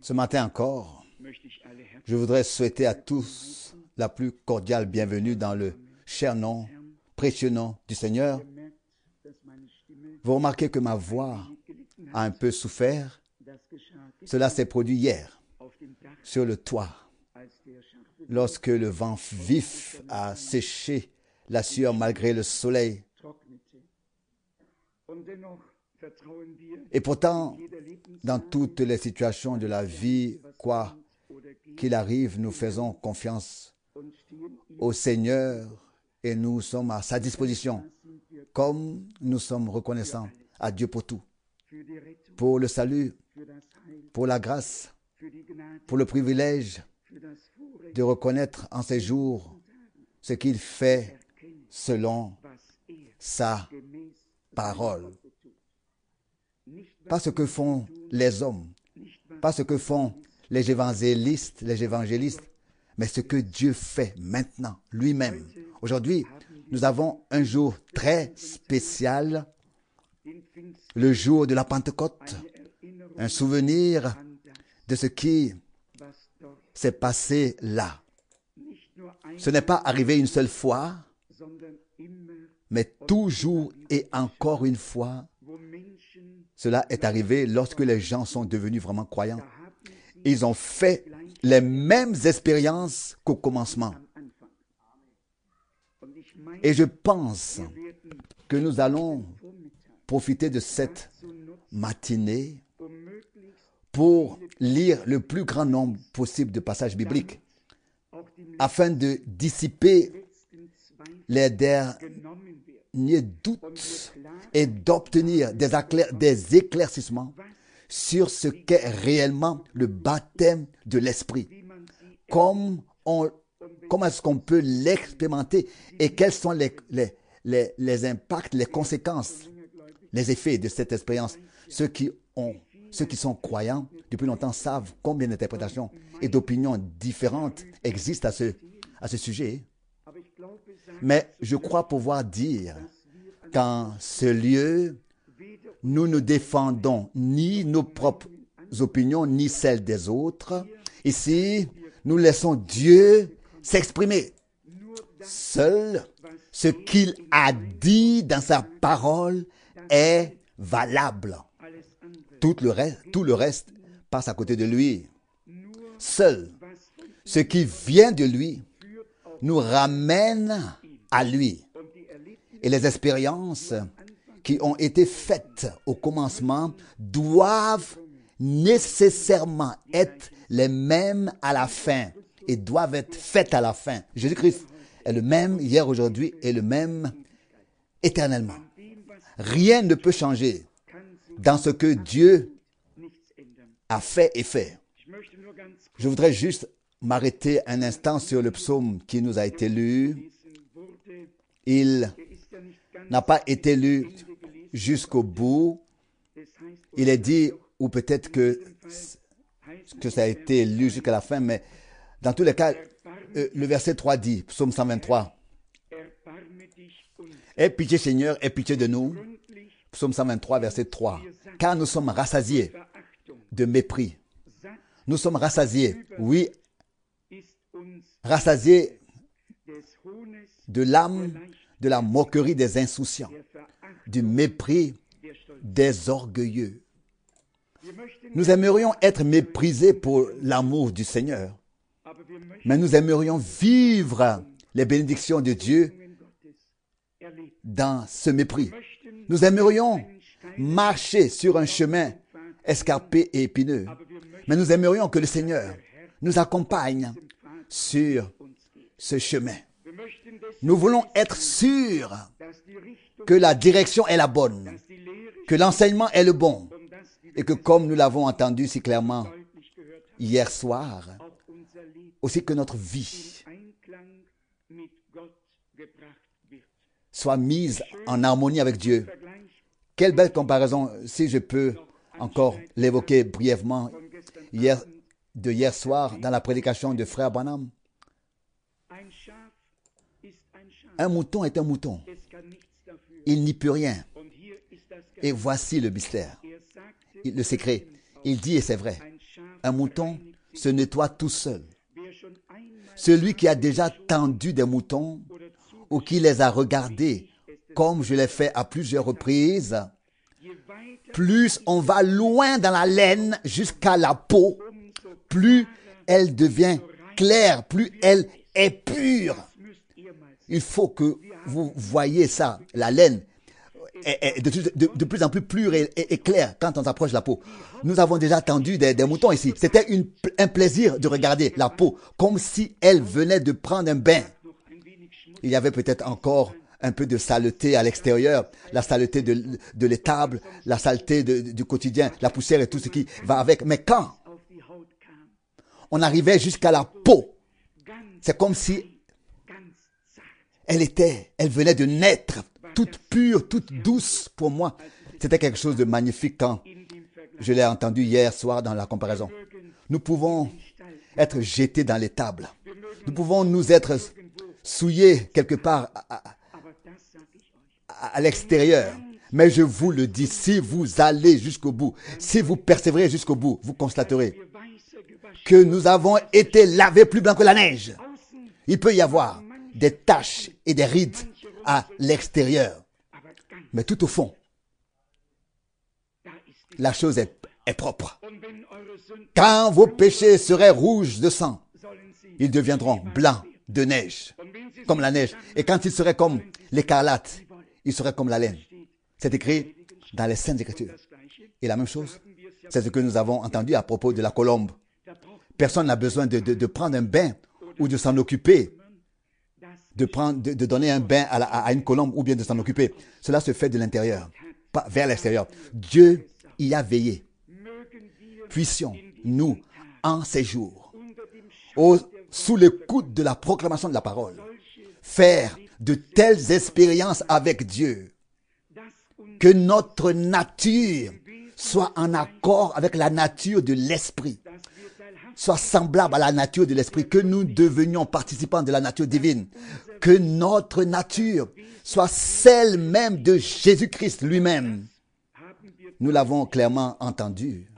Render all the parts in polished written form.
Ce matin encore, je voudrais souhaiter à tous la plus cordiale bienvenue dans le cher nom, précieux nom du Seigneur. Vous remarquez que ma voix a un peu souffert. Cela s'est produit hier, sur le toit, lorsque le vent vif a séché la sueur malgré le soleil. Et pourtant, dans toutes les situations de la vie, quoi qu'il arrive, nous faisons confiance au Seigneur et nous sommes à sa disposition, comme nous sommes reconnaissants à Dieu pour tout, pour le salut, pour la grâce, pour le privilège de reconnaître en ces jours ce qu'il fait selon sa parole. Pas ce que font les hommes, pas ce que font les évangélistes, mais ce que Dieu fait maintenant, lui-même. Aujourd'hui, nous avons un jour très spécial, le jour de la Pentecôte, un souvenir de ce qui s'est passé là. Ce n'est pas arrivé une seule fois, mais toujours et encore une fois, cela est arrivé lorsque les gens sont devenus vraiment croyants. Ils ont fait les mêmes expériences qu'au commencement. Et je pense que nous allons profiter de cette matinée pour lire le plus grand nombre possible de passages bibliques afin de dissiper les derniers doutes et d'obtenir des éclaircissements sur ce qu'est réellement le baptême de l'Esprit. Comment est-ce qu'on peut l'expérimenter et quels sont les impacts, les conséquences, les effets de cette expérience. Ceux qui sont croyants depuis longtemps savent combien d'interprétations et d'opinions différentes existent à ce sujet. Mais je crois pouvoir dire qu'en ce lieu, nous ne défendons ni nos propres opinions, ni celles des autres. Ici, nous laissons Dieu s'exprimer. Seul ce qu'il a dit dans sa parole est valable. Tout le reste passe à côté de lui. Seul ce qui vient de lui nous ramène à lui. Et les expériences qui ont été faites au commencement doivent nécessairement être les mêmes à la fin et doivent être faites à la fin. Jésus-Christ est le même hier, aujourd'hui et le même éternellement. Rien ne peut changer dans ce que Dieu a fait et fait. Je voudrais juste m'arrêter un instant sur le psaume qui nous a été lu. Il n'a pas été lu jusqu'au bout. Il est dit, ou peut-être que ça a été lu jusqu'à la fin, mais dans tous les cas, le verset 3 dit, psaume 123, « Aie pitié Seigneur, aie pitié de nous » Psaume 123, verset 3, « Car nous sommes rassasiés de mépris. » Nous sommes rassasiés, oui, rassasiés de l'âme, de la moquerie des insouciants, du mépris des orgueilleux. Nous aimerions être méprisés pour l'amour du Seigneur, mais nous aimerions vivre les bénédictions de Dieu dans ce mépris. Nous aimerions marcher sur un chemin escarpé et épineux, mais nous aimerions que le Seigneur nous accompagne sur ce chemin. Nous voulons être sûrs que la direction est la bonne, que l'enseignement est le bon, et que comme nous l'avons entendu si clairement hier soir, aussi que notre vie soit mise en harmonie avec Dieu. Quelle belle comparaison, si je peux encore l'évoquer brièvement, hier soir dans la prédication de Frère Branham. Un mouton est un mouton. Il n'y peut rien. Et voici le mystère, le secret. Il dit, et c'est vrai, un mouton se nettoie tout seul. Celui qui a déjà tendu des moutons ou qui les a regardés, comme je l'ai fait à plusieurs reprises, plus on va loin dans la laine jusqu'à la peau, plus elle devient claire, plus elle est pure. Il faut que vous voyez ça. La laine est de plus en plus pure et claire quand on s'approche de la peau. Nous avons déjà tendu des moutons ici. C'était un plaisir de regarder la peau, comme si elle venait de prendre un bain. Il y avait peut-être encore un peu de saleté à l'extérieur, la saleté de l'étable, la saleté du quotidien, la poussière et tout ce qui va avec. Mais quand on arrivait jusqu'à la peau, c'est comme si elle venait de naître, toute pure, toute douce pour moi. C'était quelque chose de magnifique quand je l'ai entendu hier soir dans la comparaison. Nous pouvons être jetés dans l'étable. Nous pouvons nous être souillés quelque part à l'extérieur. Mais je vous le dis, si vous allez jusqu'au bout, si vous persévérez jusqu'au bout, vous constaterez que nous avons été lavés plus blancs que la neige. Il peut y avoir des taches et des rides à l'extérieur. Mais tout au fond, la chose est propre. Quand vos péchés seraient rouges de sang, ils deviendront blancs de neige, comme la neige. Et quand ils seraient comme l'écarlate, ils seraient comme la laine. C'est écrit dans les Saintes Écritures. Et la même chose, c'est ce que nous avons entendu à propos de la colombe. Personne n'a besoin de prendre un bain ou de s'en occuper, de donner un bain à une colombe ou bien de s'en occuper. Cela se fait de l'intérieur, pas vers l'extérieur. Dieu y a veillé. Puissions-nous, en ces jours, sous l'écoute de la proclamation de la parole, faire de telles expériences avec Dieu, que notre nature soit en accord avec la nature de l'Esprit, soit semblable à la nature de l'Esprit, que nous devenions participants de la nature divine, que notre nature soit celle même de Jésus-Christ lui-même. Nous l'avons clairement entendu.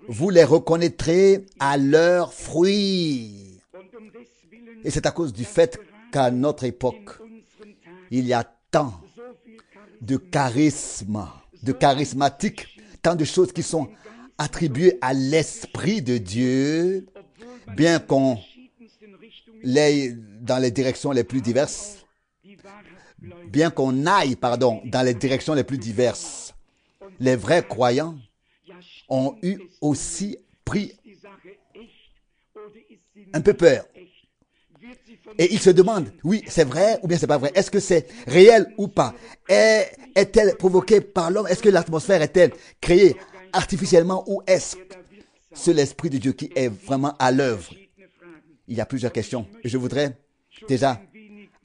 Vous les reconnaîtrez à leurs fruits. Et c'est à cause du fait qu'à notre époque, il y a tant de charisme, de charismatiques, tant de choses qui sont attribuées à l'Esprit de Dieu, bien qu'on l'aille dans les directions les plus diverses, dans les directions les plus diverses. Les vrais croyants ont eu aussi pris un peu peur. Et ils se demandent, oui, c'est vrai ou bien c'est pas vrai? Est-ce que c'est réel ou pas? Est-elle provoquée par l'homme? Est-ce que l'atmosphère est-elle créée artificiellement ou est-ce que c'est l'Esprit de Dieu qui est vraiment à l'œuvre? Il y a plusieurs questions. Je voudrais déjà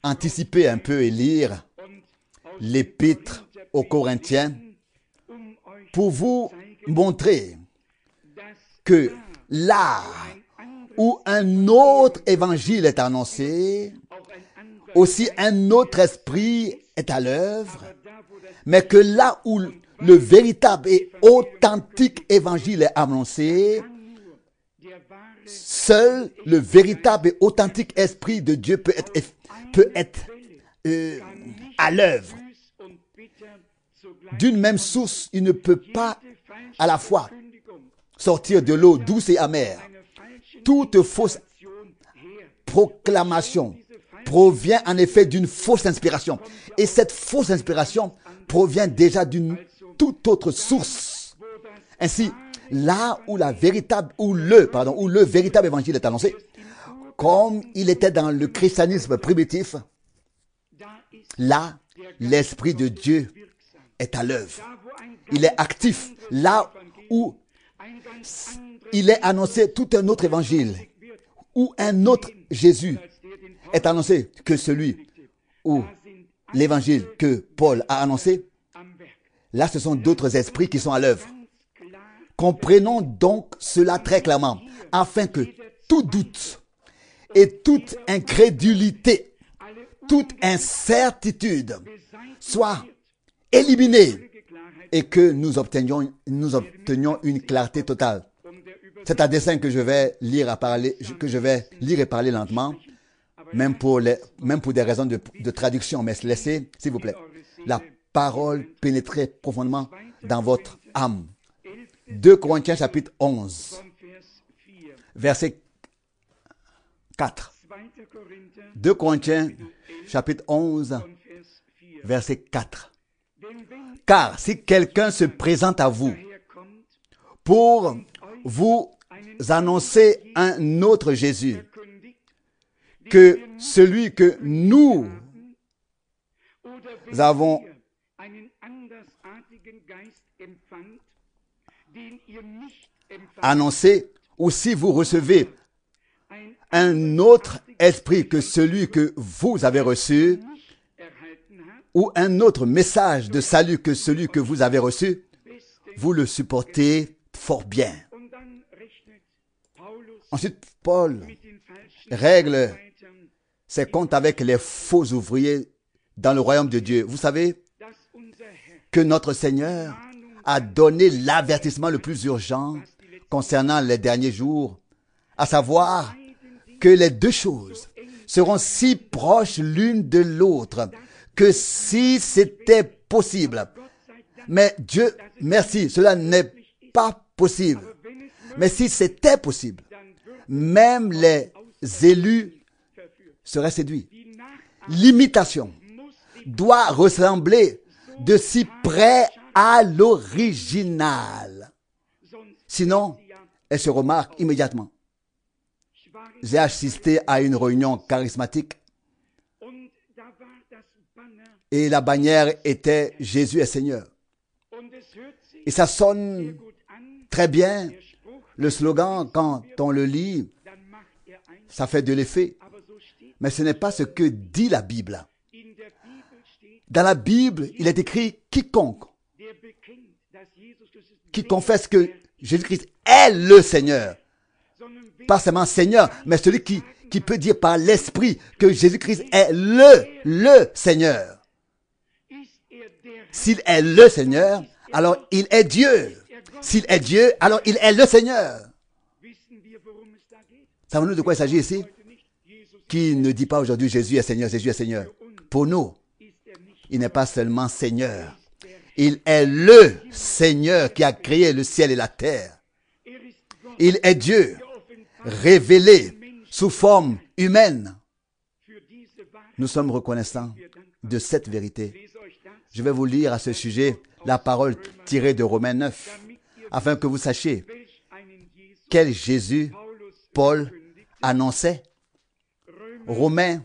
anticiper un peu et lire l'épître aux Corinthiens pour vous montrer que là où un autre évangile est annoncé, aussi un autre esprit est à l'œuvre, mais que là où le véritable et authentique évangile est annoncé, seul le véritable et authentique esprit de Dieu peut être à l'œuvre. D'une même source, il ne peut pas à la fois sortir de l'eau douce et amère. Toute fausse proclamation provient en effet d'une fausse inspiration. Et cette fausse inspiration provient déjà d'une toute autre source. Ainsi, là où le véritable évangile est annoncé, comme il était dans le christianisme primitif, là, l'Esprit de Dieu est à l'œuvre. Il est actif. Là où il est annoncé tout un autre évangile, où un autre Jésus est annoncé que celui ou l'évangile que Paul a annoncé, là ce sont d'autres esprits qui sont à l'œuvre. Comprenons donc cela très clairement, afin que tout doute et toute incrédulité, toute incertitude soient éliminées et que nous obtenions une clarté totale. C'est à dessein que je vais lire et parler lentement, même pour des raisons de traduction. Mais laissez, s'il vous plaît, la parole pénétrer profondément dans votre âme. 2 Corinthiens chapitre 11, verset 4. 2 Corinthiens chapitre 11, verset 4. Car si quelqu'un se présente à vous pour vous annoncer un autre Jésus que celui que nous avons annoncé, ou si vous recevez un autre esprit que celui que vous avez reçu, ou un autre message de salut que celui que vous avez reçu, vous le supportez fort bien. Ensuite, Paul règle ses comptes avec les faux ouvriers dans le royaume de Dieu. Vous savez que notre Seigneur a donné l'avertissement le plus urgent concernant les derniers jours, à savoir que les deux choses seront si proches l'une de l'autre que si c'était possible. Mais Dieu, merci, cela n'est pas possible. Mais si c'était possible, même les élus seraient séduits. L'imitation doit ressembler de si près à l'original. Sinon, elle se remarque immédiatement. J'ai assisté à une réunion charismatique et la bannière était Jésus est Seigneur. Et ça sonne très bien. Le slogan, quand on le lit, ça fait de l'effet. Mais ce n'est pas ce que dit la Bible. Dans la Bible, il est écrit quiconque qui confesse que Jésus-Christ est le Seigneur. Pas seulement Seigneur, mais celui qui peut dire par l'Esprit que Jésus-Christ est le Seigneur. S'il est le Seigneur, alors il est Dieu. S'il est Dieu, alors il est le Seigneur. Savons-nous de quoi il s'agit ici? Qui ne dit pas aujourd'hui Jésus est Seigneur, Jésus est Seigneur? Pour nous, il n'est pas seulement Seigneur. Il est le Seigneur qui a créé le ciel et la terre. Il est Dieu, révélé sous forme humaine. Nous sommes reconnaissants de cette vérité. Je vais vous lire à ce sujet la parole tirée de Romains 9, afin que vous sachiez quel Jésus Paul annonçait. Romains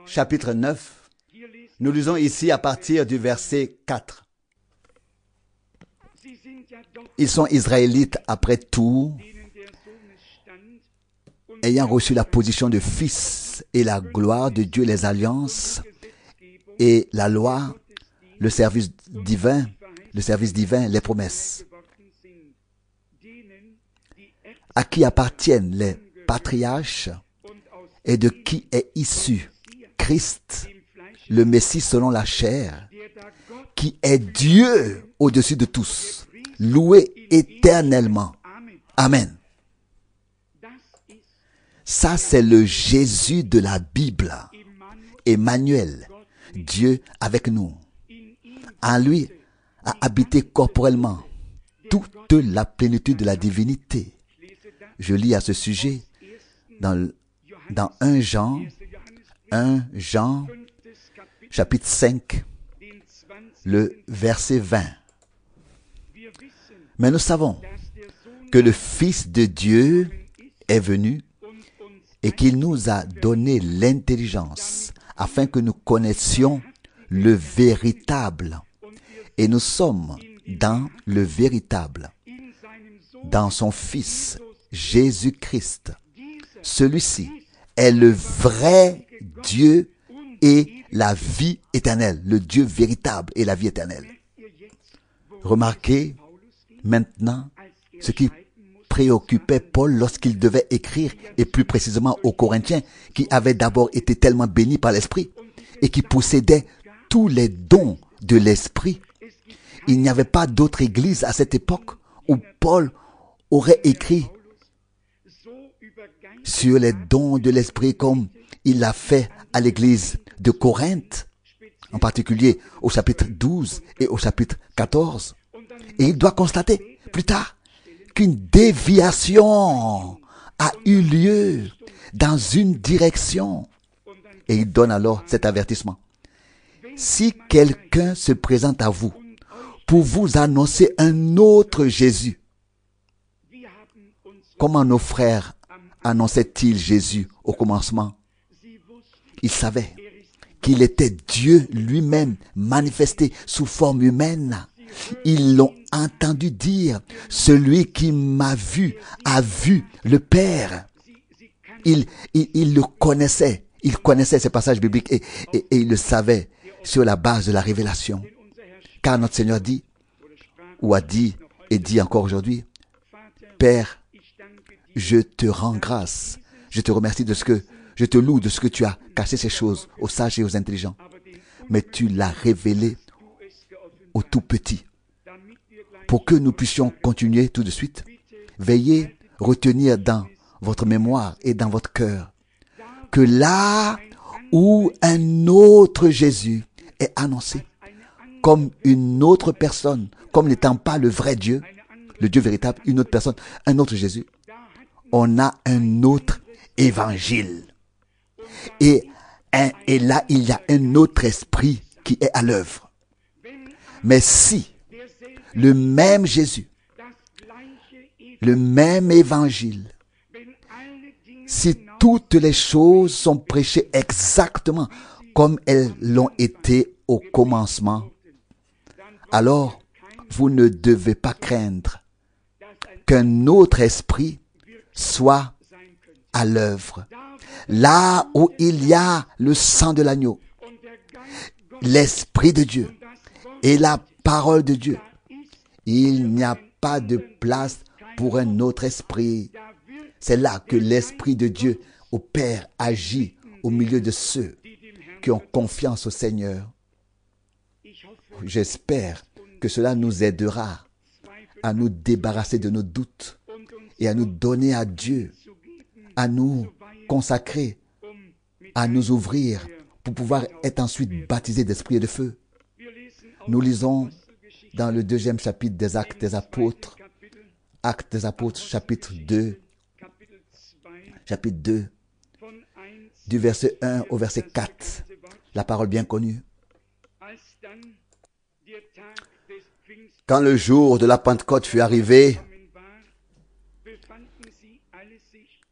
chapitre 9, nous lisons ici à partir du verset 4. Ils sont israélites après tout, ayant reçu la position de fils et la gloire de Dieu, les alliances et la loi, le service divin, les promesses, à qui appartiennent les patriarches et de qui est issu Christ, le Messie selon la chair, qui est Dieu au-dessus de tous, loué éternellement. Amen. Ça, c'est le Jésus de la Bible. Emmanuel, Dieu avec nous. En lui a habité corporellement toute la plénitude de la divinité. Je lis à ce sujet dans 1 Jean, chapitre 5, le verset 20. Mais nous savons que le Fils de Dieu est venu et qu'il nous a donné l'intelligence afin que nous connaissions le véritable. Et nous sommes dans le véritable, dans son Fils, Jésus-Christ. Celui-ci est le vrai Dieu et la vie éternelle, le Dieu véritable et la vie éternelle. Remarquez maintenant ce qui préoccupait Paul lorsqu'il devait écrire, et plus précisément aux Corinthiens, qui avaient d'abord été tellement bénis par l'Esprit et qui possédaient tous les dons de l'Esprit. Il n'y avait pas d'autre église à cette époque où Paul aurait écrit sur les dons de l'Esprit comme il l'a fait à l'église de Corinthe, en particulier au chapitre 12 et au chapitre 14. Et il doit constater plus tard qu'une déviation a eu lieu dans une direction. Et il donne alors cet avertissement. Si quelqu'un se présente à vous pour vous annoncer un autre Jésus, comment nos frères annonçaient-ils Jésus au commencement? Ils savaient qu'il était Dieu lui-même manifesté sous forme humaine. Ils l'ont entendu dire, celui qui m'a vu a vu le Père. Il le connaissait. Il connaissait ces passages bibliques et il le savait sur la base de la révélation. Car notre Seigneur dit, ou a dit, et dit encore aujourd'hui, Père, je te rends grâce. Je te remercie de ce que, je te loue de ce que tu as caché ces choses aux sages et aux intelligents. Mais tu l'as révélé aux tout petits. Pour que nous puissions continuer tout de suite, veillez, retenir dans votre mémoire et dans votre cœur que là où un autre Jésus est annoncé comme une autre personne, comme n'étant pas le vrai Dieu, le Dieu véritable, une autre personne, un autre Jésus, on a un autre évangile. Et là, il y a un autre esprit qui est à l'œuvre. Mais si le même Jésus, le même évangile, si toutes les choses sont prêchées exactement comme elles l'ont été au commencement, alors vous ne devez pas craindre qu'un autre esprit soit à l'œuvre. Là où il y a le sang de l'agneau, l'Esprit de Dieu et la parole de Dieu, il n'y a pas de place pour un autre esprit. C'est là que l'Esprit de Dieu au Père agit au milieu de ceux qui ont confiance au Seigneur. J'espère que cela nous aidera à nous débarrasser de nos doutes et à nous donner à Dieu, à nous consacrer, à nous ouvrir pour pouvoir être ensuite baptisés d'esprit et de feu. Nous lisons dans le 2e chapitre des Actes des Apôtres, chapitre 2, du verset 1 au verset 4, la parole bien connue. Quand le jour de la Pentecôte fut arrivé,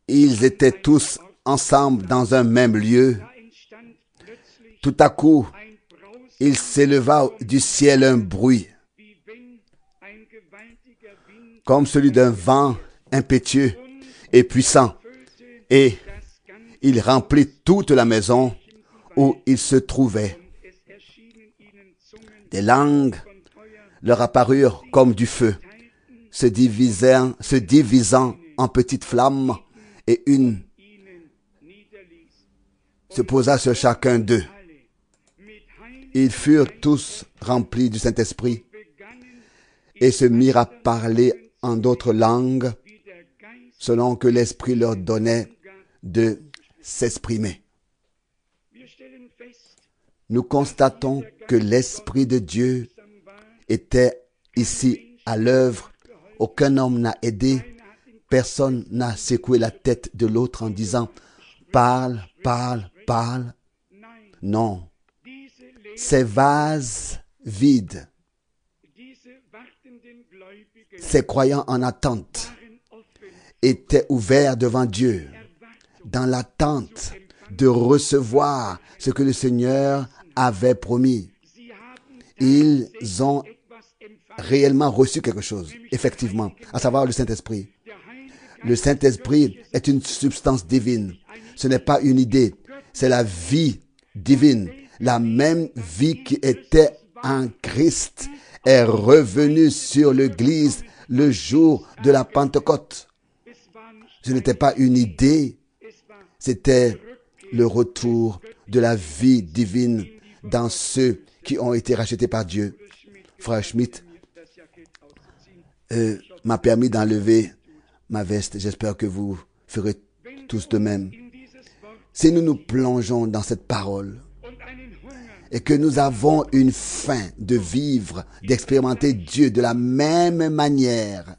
ils étaient tous ensemble dans un même lieu. Tout à coup, il s'éleva du ciel un bruit, comme celui d'un vent impétueux et puissant, et il remplit toute la maison où ils se trouvaient. Des langues leur apparurent comme du feu, se divisant en petites flammes, et une se posa sur chacun d'eux. Ils furent tous remplis du Saint-Esprit et se mirent à parler en d'autres langues selon que l'Esprit leur donnait de s'exprimer. Nous constatons que l'Esprit de Dieu était ici à l'œuvre. Aucun homme n'a aidé, personne n'a secoué la tête de l'autre en disant « Parle, parle, parle ». Non, ces vases vides, ces croyants en attente, étaient ouverts devant Dieu, dans l'attente de recevoir ce que le Seigneur avait promis. Ils ont réellement reçu quelque chose, effectivement, à savoir le Saint-Esprit. Le Saint-Esprit est une substance divine. Ce n'est pas une idée, c'est la vie divine. La même vie qui était en Christ est revenue sur l'Église le jour de la Pentecôte. Ce n'était pas une idée, c'était le retour de la vie divine dans ceux qui ont été rachetés par Dieu. frère Schmidt m'a permis d'enlever ma veste. J'espère que vous ferez tous de même. Si nous nous plongeons dans cette parole et que nous avons une faim de vivre, d'expérimenter Dieu de la même manière,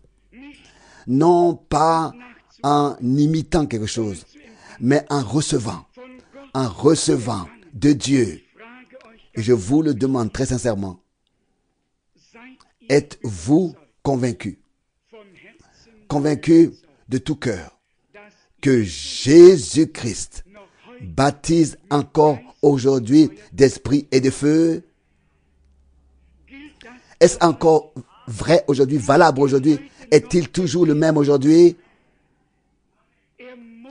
non pas en imitant quelque chose, mais en recevant de Dieu. Et je vous le demande très sincèrement, êtes-vous convaincus de tout cœur que Jésus-Christ baptise encore aujourd'hui d'esprit et de feu? Est-ce encore vrai aujourd'hui, valable aujourd'hui? Est-il toujours le même aujourd'hui?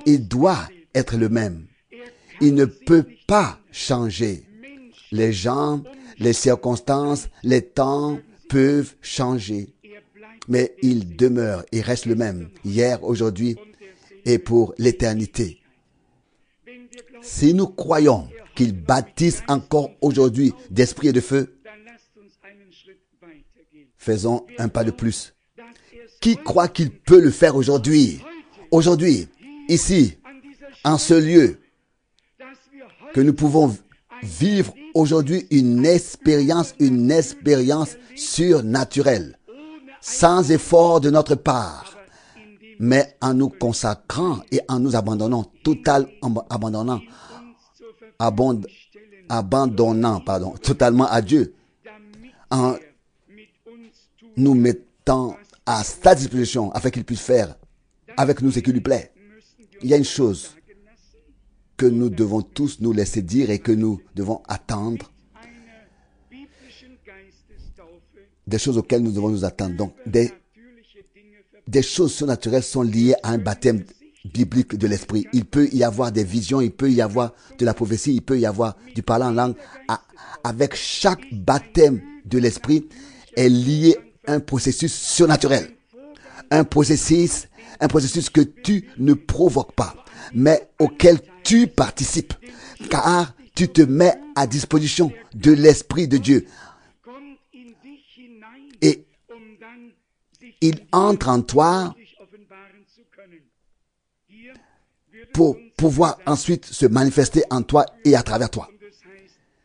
Il doit être le même. Il ne peut pas changer. Les gens, les circonstances, les temps peuvent changer. Mais il demeure, il reste le même, hier, aujourd'hui et pour l'éternité. Si nous croyons qu'il baptise encore aujourd'hui d'esprit et de feu, faisons un pas de plus. Qui croit qu'il peut le faire aujourd'hui? Aujourd'hui, ici, en ce lieu, que nous pouvons vivre aujourd'hui une expérience surnaturelle, sans effort de notre part, mais en nous consacrant et en nous abandonnant totalement à Dieu, en nous mettant à sa disposition afin qu'il puisse faire avec nous ce qui lui plaît. Il y a une chose que nous devons tous nous laisser dire et que nous devons attendre, des choses auxquelles nous devons nous attendre. Donc, des choses surnaturelles sont liées à un baptême biblique de l'esprit. Il peut y avoir des visions, il peut y avoir de la prophétie, il peut y avoir du parler en langue. Avec chaque baptême de l'esprit est lié un processus surnaturel. Un processus que tu ne provoques pas, mais auquel tu participes, car tu te mets à disposition de l'Esprit de Dieu. Et il entre en toi pour pouvoir ensuite se manifester en toi et à travers toi.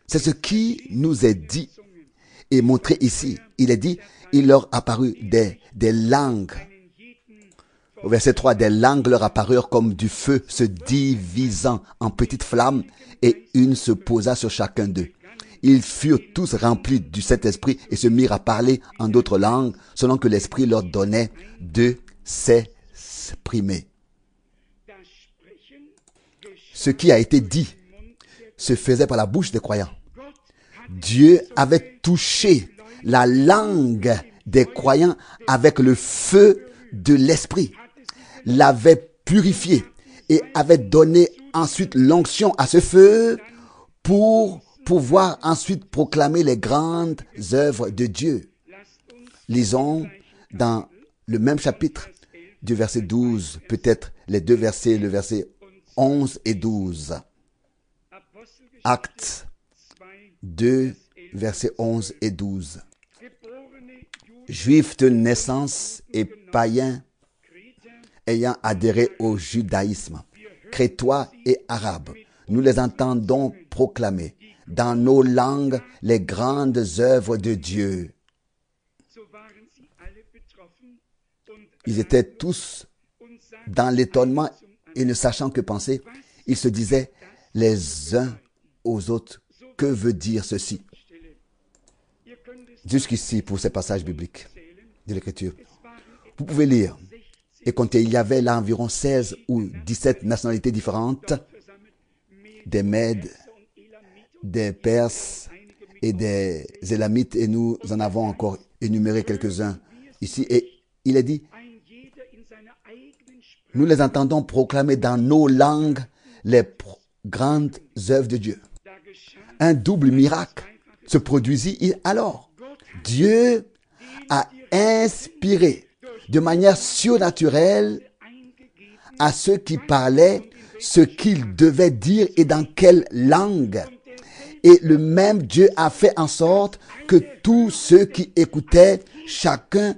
C'est ce qui nous est dit et montré ici. Il est dit, il leur apparut des langues. Au verset 3, des langues leur apparurent comme du feu se divisant en petites flammes et une se posa sur chacun d'eux. Ils furent tous remplis du Saint-Esprit et se mirent à parler en d'autres langues selon que l'Esprit leur donnait de s'exprimer. Ce qui a été dit se faisait par la bouche des croyants. Dieu avait touché la langue des croyants avec le feu de l'Esprit, l'avait purifié et avait donné ensuite l'onction à ce feu pour pouvoir ensuite proclamer les grandes œuvres de Dieu. Lisons dans le même chapitre du verset 12, peut-être les deux versets, le verset 11 et 12. Actes 2, versets 11 et 12. Juifs de naissance et païens ayant adhéré au judaïsme, crétois et arabes, nous les entendons proclamer dans nos langues les grandes œuvres de Dieu. Ils étaient tous dans l'étonnement et ne sachant que penser, ils se disaient les uns aux autres, que veut dire ceci? Jusqu'ici pour ces passages bibliques de l'Écriture. Vous pouvez lire et compter. Il y avait là environ 16 ou 17 nationalités différentes, des Mèdes, des Perses et des Élamites, et nous en avons encore énuméré quelques-uns ici. Et il est dit, nous les entendons proclamer dans nos langues les grandes œuvres de Dieu. Un double miracle se produisit alors. Dieu a inspiré de manière surnaturelle à ceux qui parlaient ce qu'ils devaient dire et dans quelle langue. Et le même Dieu a fait en sorte que tous ceux qui écoutaient, chacun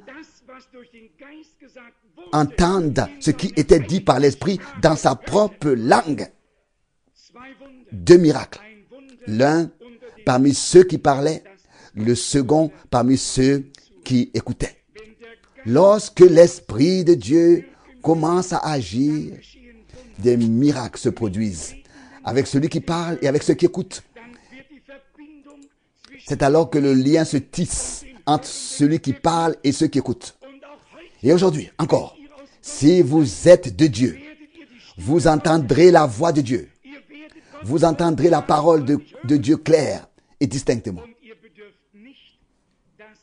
entende ce qui était dit par l'Esprit dans sa propre langue. Deux miracles. L'un parmi ceux qui parlaient, le second parmi ceux qui écoutaient. Lorsque l'Esprit de Dieu commence à agir, des miracles se produisent avec celui qui parle et avec ceux qui écoutent. C'est alors que le lien se tisse entre celui qui parle et ceux qui écoutent. Et aujourd'hui, encore, si vous êtes de Dieu, vous entendrez la voix de Dieu. Vous entendrez la parole de Dieu claire et distinctement.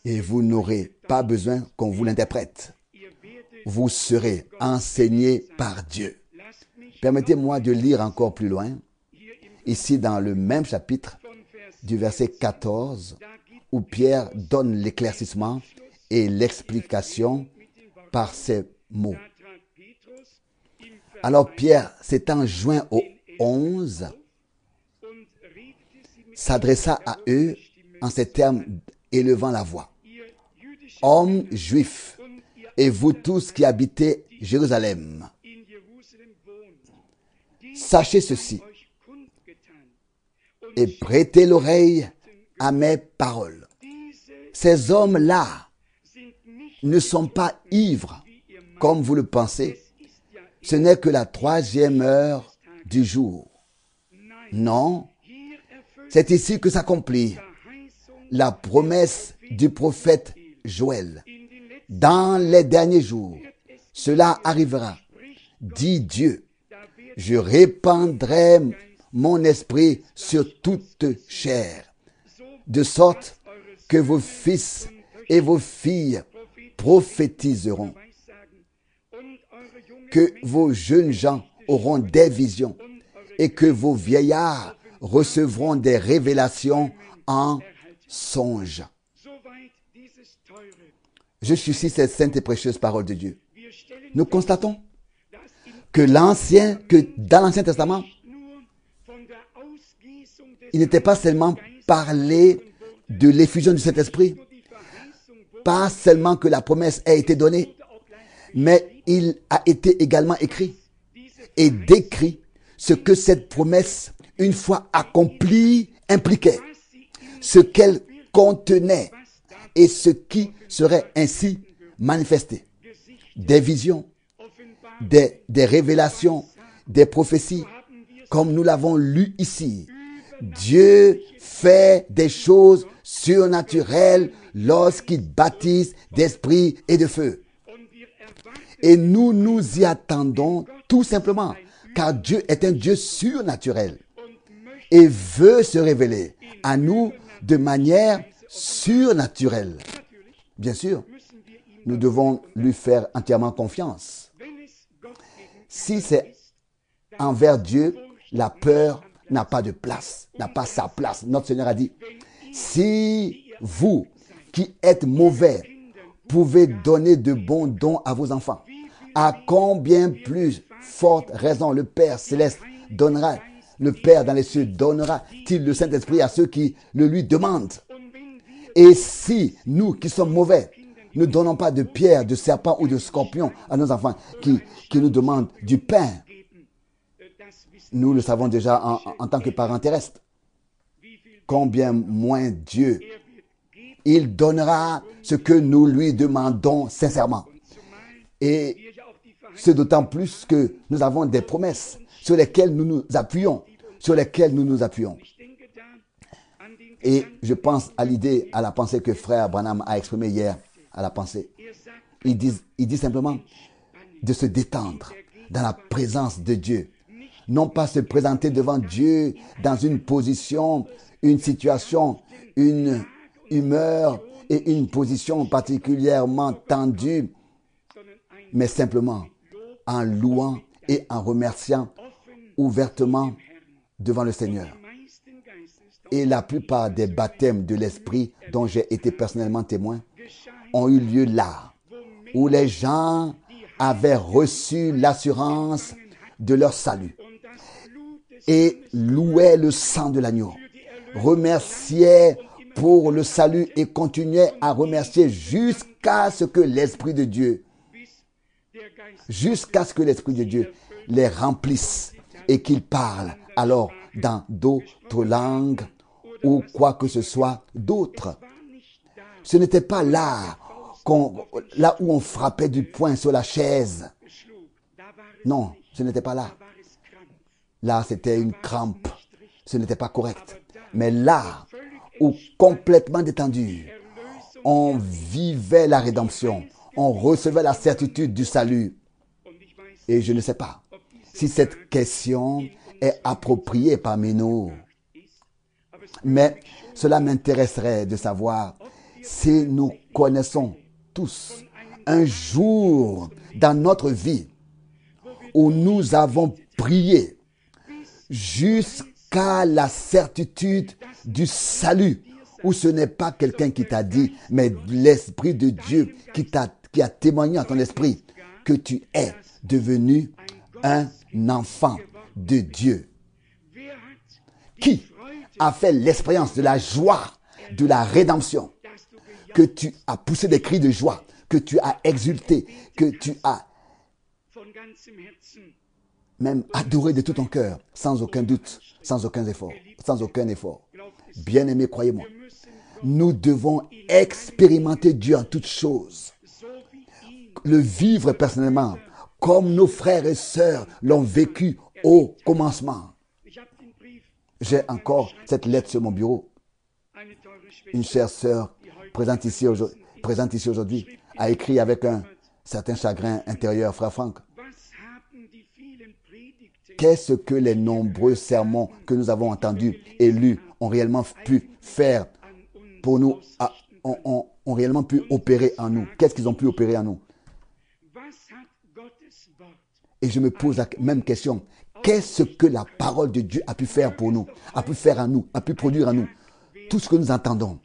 Et vous n'aurez pas besoin qu'on vous l'interprète. Vous serez enseigné par Dieu. Permettez-moi de lire encore plus loin, ici dans le même chapitre, du verset 14, où Pierre donne l'éclaircissement et l'explication par ces mots. Alors Pierre, s'étant joint aux 11, s'adressa à eux en ces termes élevant la voix. Hommes juifs, et vous tous qui habitez Jérusalem, sachez ceci et prêtez l'oreille à mes paroles. Ces hommes-là ne sont pas ivres comme vous le pensez. Ce n'est que la 3e heure du jour. Non, c'est ici que s'accomplit la promesse du prophète Joël. Dans les derniers jours, cela arrivera, dit Dieu. Je répandrai mon esprit sur toute chair, de sorte que vos fils et vos filles prophétiseront, que vos jeunes gens auront des visions et que vos vieillards recevront des révélations en songe. Je suis ici cette sainte et précieuse parole de Dieu. Nous constatons que dans l'Ancien Testament, il n'était pas seulement parlé de l'effusion du Saint-Esprit, pas seulement que la promesse a été donnée, mais il a été également écrit et décrit ce que cette promesse, une fois accomplie, impliquait, ce qu'elle contenait et ce qui serait ainsi manifesté. Des visions, des révélations, des prophéties, comme nous l'avons lu ici. Dieu fait des choses surnaturelles lorsqu'il baptise d'esprit et de feu. Et nous nous y attendons tout simplement, car Dieu est un Dieu surnaturel et veut se révéler à nous de manière surnaturelle. Bien sûr, nous devons lui faire entièrement confiance. Si c'est envers Dieu, la peur n'a pas de place, n'a pas sa place. Notre Seigneur a dit, si vous qui êtes mauvais pouvez donner de bons dons à vos enfants, à combien plus forte raison le Père céleste donnera, le Père dans les cieux donnera-t-il le Saint-Esprit à ceux qui le lui demandent. Et si nous qui sommes mauvais, ne donnons pas de pierres, de serpents ou de scorpions à nos enfants qui nous demandent du pain, nous le savons déjà en tant que parents terrestres. Combien moins Dieu, il donnera ce que nous lui demandons sincèrement. Et c'est d'autant plus que nous avons des promesses sur lesquelles nous nous appuyons, Et je pense à la pensée que frère Branham a exprimée hier, à la pensée. Il dit simplement de se détendre dans la présence de Dieu. Non pas se présenter devant Dieu dans une position, une situation, une humeur et une position particulièrement tendue, mais simplement en louant et en remerciant ouvertement devant le Seigneur. Et la plupart des baptêmes de l'Esprit dont j'ai été personnellement témoin ont eu lieu là, où les gens avaient reçu l'assurance de leur salut et louaient le sang de l'agneau remerciait pour le salut et continuait à remercier jusqu'à ce que l'Esprit de Dieu les remplisse et qu'ils parlent alors dans d'autres langues ou quoi que ce soit d'autre. Ce n'était pas là où on frappait du poing sur la chaise. Non, ce n'était pas là. Là, c'était une crampe. Ce n'était pas correct. Mais là où complètement détendu, on vivait la rédemption. On recevait la certitude du salut. Et je ne sais pas si cette question est appropriée parmi nous. Mais cela m'intéresserait de savoir si nous connaissons tous un jour dans notre vie où nous avons prié jusqu'à la certitude du salut, où ce n'est pas quelqu'un qui t'a dit, mais l'Esprit de Dieu qui a témoigné à ton esprit que tu es devenu un enfant de Dieu. Qui a fait l'expérience de la joie, de la rédemption, que tu as poussé des cris de joie, que tu as exulté, que tu as même adoré de tout ton cœur, sans aucun doute, sans aucun effort. Bien-aimés, croyez-moi, nous devons expérimenter Dieu en toutes choses, le vivre personnellement, comme nos frères et sœurs l'ont vécu au commencement. J'ai encore cette lettre sur mon bureau. Une chère sœur présente ici aujourd'hui a écrit avec un certain chagrin intérieur, frère Franck. Qu'est-ce que les nombreux sermons que nous avons entendus et lus ont réellement pu faire pour nous, ont réellement pu opérer en nous? Qu'est-ce qu'ils ont pu opérer en nous? Et je me pose la même question. Qu'est-ce que la parole de Dieu a pu faire pour nous, a pu faire en nous, a pu produire en nous? Tout ce que nous entendons.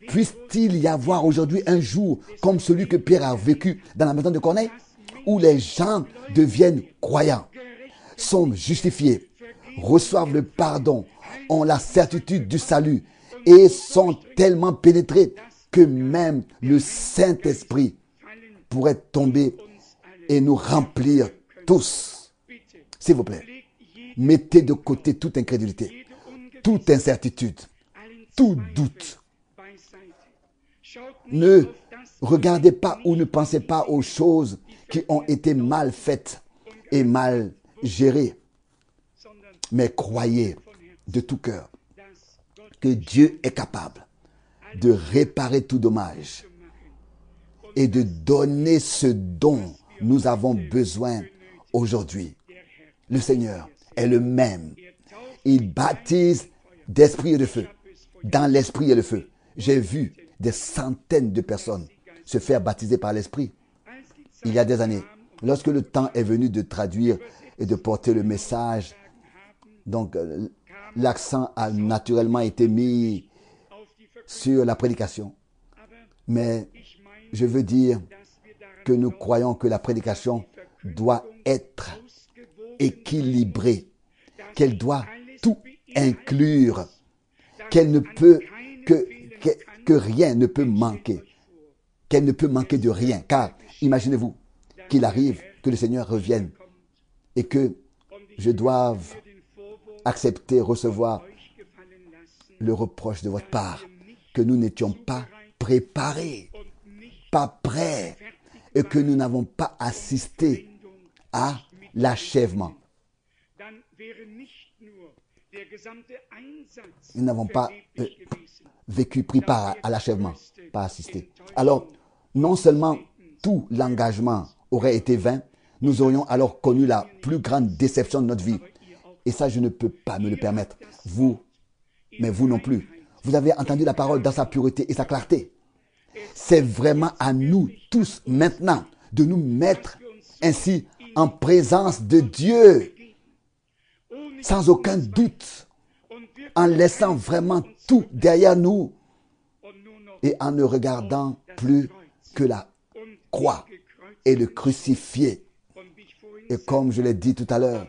Puisse-t-il y avoir aujourd'hui un jour comme celui que Pierre a vécu dans la maison de Corneille, où les gens deviennent croyants, sont justifiés, reçoivent le pardon, ont la certitude du salut et sont tellement pénétrés que même le Saint-Esprit pourrait tomber et nous remplir tous. S'il vous plaît, mettez de côté toute incrédulité, toute incertitude, tout doute. Ne regardez pas ou ne pensez pas aux choses qui ont été mal faites et mal gérées, mais croyez de tout cœur que Dieu est capable de réparer tout dommage et de donner ce dont nous avons besoin aujourd'hui. Le Seigneur est le même. Il baptise d'esprit et de feu. Dans l'esprit et le feu. J'ai vu des centaines de personnes se faire baptiser par l'esprit il y a des années. Lorsque le temps est venu de traduire et de porter le message, donc l'accent a naturellement été mis sur la prédication. Mais je veux dire que nous croyons que la prédication doit être équilibrée, qu'elle doit tout inclure, qu'elle ne peut que rien ne peut manquer, qu'elle ne peut manquer de rien. Car imaginez-vous qu'il arrive que le Seigneur revienne et que je doive accepter, recevoir le reproche de votre part, que nous n'étions pas préparés, pas prêts, et que nous n'avons pas assisté à l'achèvement. Nous n'avons pas pris part à l'achèvement, pas assisté. Alors, non seulement tout l'engagement aurait été vain, nous aurions alors connu la plus grande déception de notre vie. Et ça, je ne peux pas me le permettre. Vous, mais vous non plus. Vous avez entendu la parole dans sa pureté et sa clarté. C'est vraiment à nous tous maintenant de nous mettre ainsi en présence de Dieu, sans aucun doute, en laissant vraiment tout derrière nous et en ne regardant plus que la croix et le crucifié. Et comme je l'ai dit tout à l'heure,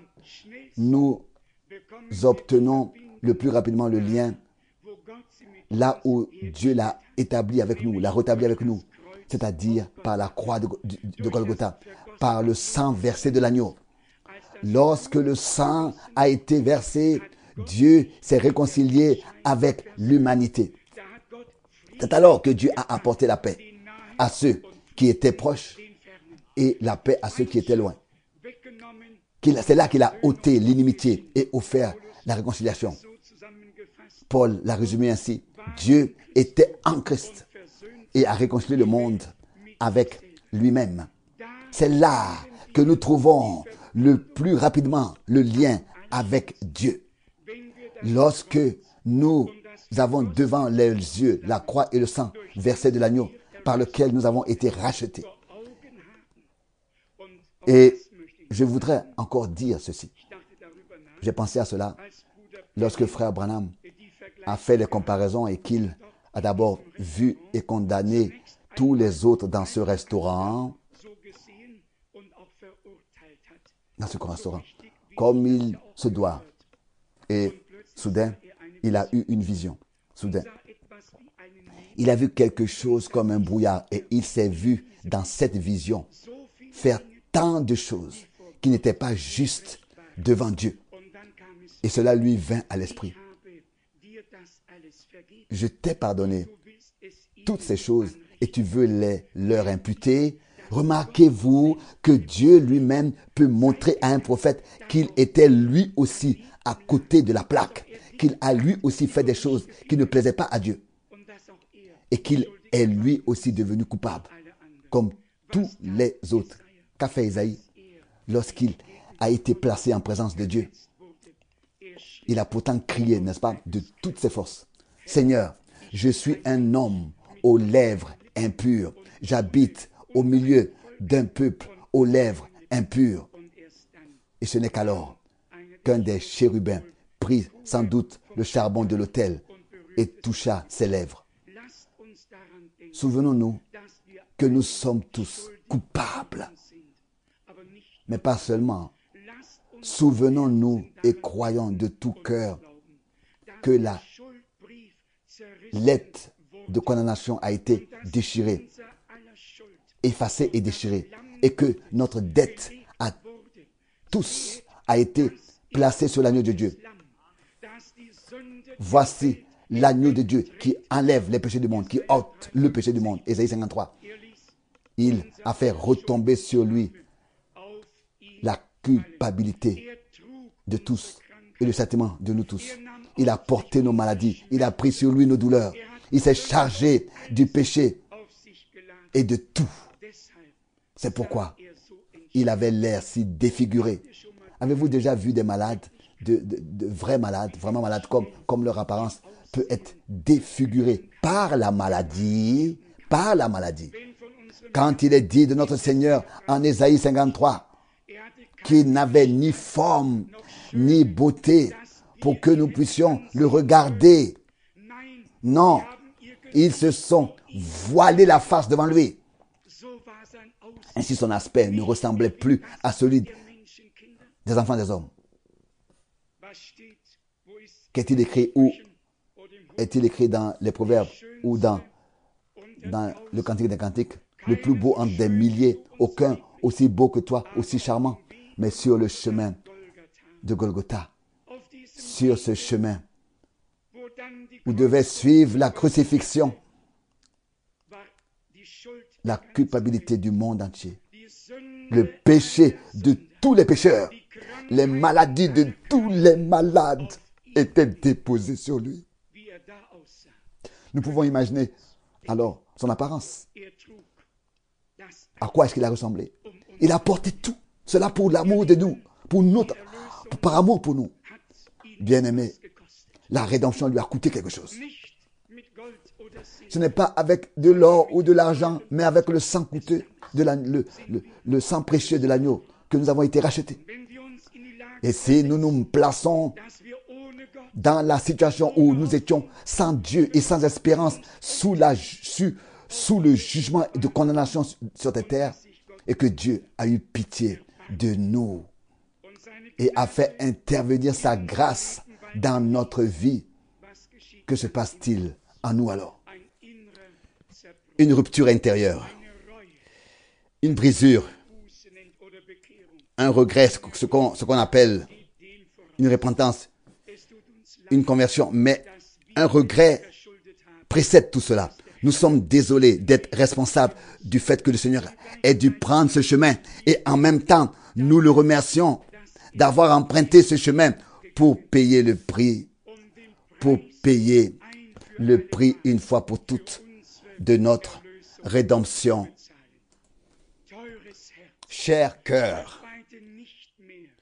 nous obtenons le plus rapidement le lien là où Dieu l'a établi avec nous, l'a rétabli avec nous, c'est-à-dire par la croix de Golgotha, par le sang versé de l'agneau. Lorsque le sang a été versé, Dieu s'est réconcilié avec l'humanité. C'est alors que Dieu a apporté la paix à ceux qui étaient proches et la paix à ceux qui étaient loin. C'est là qu'il a ôté l'inimitié et offert la réconciliation. Paul l'a résumé ainsi. Dieu était en Christ et a réconcilié le monde avec lui-même. C'est là que nous trouvons le plus rapidement le lien avec Dieu. Lorsque nous avons devant les yeux la croix et le sang versé de l'agneau par lequel nous avons été rachetés. Et je voudrais encore dire ceci. J'ai pensé à cela lorsque frère Branham a fait les comparaisons et qu'il a d'abord vu et condamné tous les autres dans ce restaurant, comme il se doit. Et soudain, il a eu une vision. Soudain, il a vu quelque chose comme un brouillard et il s'est vu dans cette vision faire tant de choses qui n'étaient pas justes devant Dieu. Et cela lui vint à l'esprit. Je t'ai pardonné toutes ces choses et tu veux les leur imputer. Remarquez-vous que Dieu lui-même peut montrer à un prophète qu'il était lui aussi à côté de la plaque, qu'il a lui aussi fait des choses qui ne plaisaient pas à Dieu et qu'il est lui aussi devenu coupable comme tous les autres. Qu'a fait Isaïe lorsqu'il a été placé en présence de Dieu? Il a pourtant crié, n'est-ce pas, de toutes ses forces. Seigneur, je suis un homme aux lèvres impures. J'habite au milieu d'un peuple aux lèvres impures. Et ce n'est qu'alors qu'un des chérubins prit sans doute le charbon de l'autel et toucha ses lèvres. Souvenons-nous que nous sommes tous coupables. Mais pas seulement. Souvenons-nous et croyons de tout cœur que la lettre de condamnation a été déchirée, effacée et déchirée, et que notre dette à tous a été placée sur l'agneau de Dieu. Voici l'agneau de Dieu qui enlève les péchés du monde, qui ôte le péché du monde. Ésaïe 53. Il a fait retomber sur lui la culpabilité de tous et le châtiment de nous tous. Il a porté nos maladies. Il a pris sur lui nos douleurs. Il s'est chargé du péché et de tout. C'est pourquoi il avait l'air si défiguré. Avez-vous déjà vu des malades, de vrais malades, vraiment malades, comme leur apparence peut être défigurée par la maladie, Quand il est dit de notre Seigneur en Ésaïe 53 qu'il n'avait ni forme ni beauté pour que nous puissions le regarder. Non, ils se sont voilés la face devant lui. Ainsi son aspect ne ressemblait plus à celui des enfants des hommes. Qu'est-il écrit où? Est-il écrit dans les Proverbes ou dans le Cantique des Cantiques? Le plus beau entre des milliers, aucun aussi beau que toi, aussi charmant. Mais sur le chemin de Golgotha, sur ce chemin où devait suivre la crucifixion, la culpabilité du monde entier, le péché de tous les pécheurs, les maladies de tous les malades étaient déposées sur lui. Nous pouvons imaginer alors son apparence. À quoi est-ce qu'il a ressemblé? Il a porté tout. Cela pour l'amour de nous, par amour pour nous. Bien-aimé, la rédemption lui a coûté quelque chose. Ce n'est pas avec de l'or ou de l'argent, mais avec le sang coûteux, le sang précieux de l'agneau que nous avons été rachetés. Et si nous nous plaçons dans la situation où nous étions sans Dieu et sans espérance, sous le jugement de condamnation sur cette terre, et que Dieu a eu pitié de nous et a fait intervenir sa grâce dans notre vie, que se passe-t-il en nous alors une rupture intérieure, une brisure, un regret, ce qu'on appelle une repentance, une conversion, mais un regret précède tout cela. Nous sommes désolés d'être responsables du fait que le Seigneur ait dû prendre ce chemin et en même temps, nous le remercions d'avoir emprunté ce chemin pour payer le prix, une fois pour toutes de notre rédemption. Cher cœur,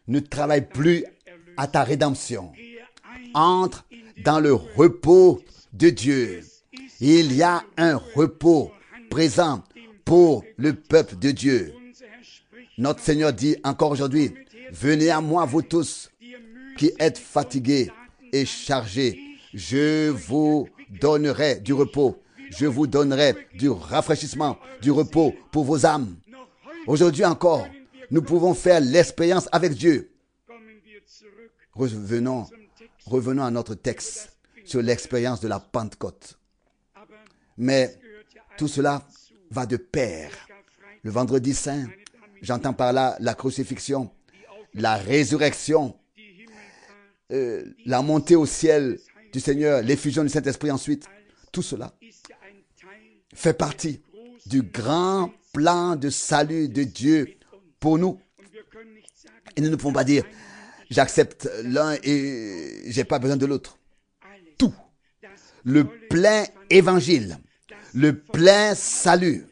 ne travaille plus à ta rédemption. Entre dans le repos de Dieu. Il y a un repos présent pour le peuple de Dieu. Notre Seigneur dit encore aujourd'hui, venez à moi vous tous qui êtes fatigués et chargés. Je vous donnerai du repos. Je vous donnerai du rafraîchissement, du repos pour vos âmes. Aujourd'hui encore, nous pouvons faire l'expérience avec Dieu. Revenons à notre texte sur l'expérience de la Pentecôte. Mais tout cela va de pair. Le vendredi saint, j'entends par là la crucifixion, la résurrection, la montée au ciel du Seigneur, l'effusion du Saint-Esprit ensuite. Tout cela fait partie du grand plan de salut de Dieu pour nous. Et nous ne pouvons pas dire, j'accepte l'un et j'ai pas besoin de l'autre. Tout, le plein évangile, le plein salut,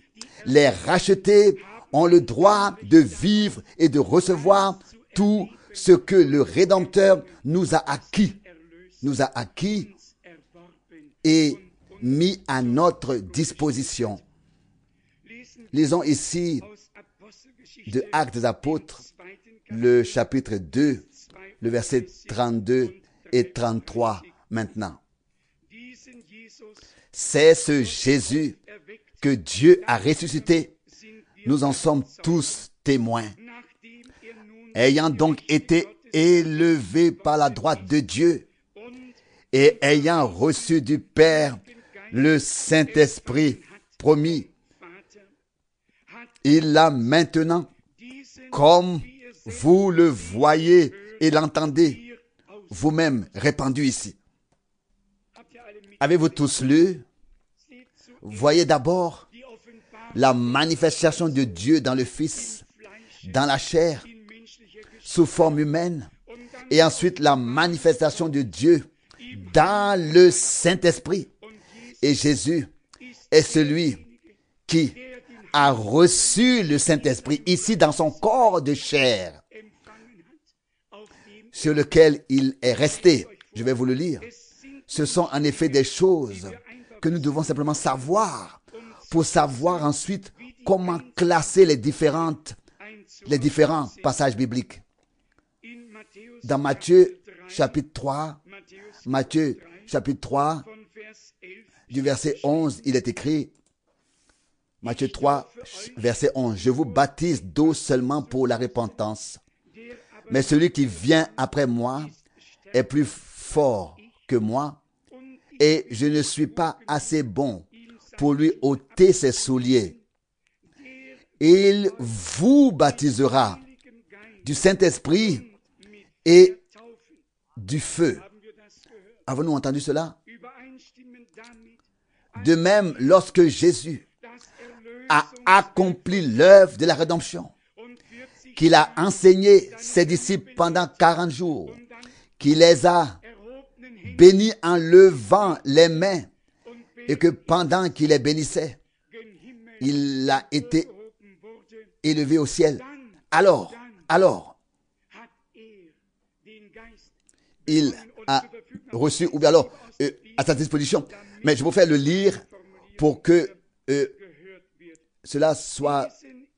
les rachetés ont le droit de vivre et de recevoir tout ce que le Rédempteur nous a acquis et mis à notre disposition. Lisons ici de Actes des Apôtres, le chapitre 2, le verset 32 et 33 maintenant. C'est ce Jésus que Dieu a ressuscité. Nous en sommes tous témoins. Ayant donc été élevé par la droite de Dieu et ayant reçu du Père le Saint-Esprit promis, il l'a maintenant, comme vous le voyez et l'entendez, vous-même répandu ici. Avez-vous tous lu? Voyez d'abord la manifestation de Dieu dans le Fils, dans la chair, sous forme humaine, et ensuite la manifestation de Dieu dans le Saint-Esprit. Et Jésus est celui qui a reçu le Saint-Esprit ici dans son corps de chair, sur lequel il est resté. Je vais vous le lire. Ce sont en effet des choses que nous devons simplement savoir pour savoir ensuite comment classer les différents passages bibliques. Dans Matthieu chapitre 3, du verset 11, il est écrit, Matthieu 3, verset 11, « Je vous baptise d'eau seulement pour la repentance, mais celui qui vient après moi est plus fort que moi, et je ne suis pas assez bon pour lui ôter ses souliers. Il vous baptisera du Saint-Esprit et du feu. » Avons-nous entendu cela? De même, lorsque Jésus a accompli l'œuvre de la rédemption, qu'il a enseigné ses disciples pendant 40 jours, qu'il les a bénis en levant les mains, et que pendant qu'il les bénissait, il a été élevé au ciel. Alors, il a reçu, ou bien alors, à sa disposition. Mais je vous fais le lire pour que cela soit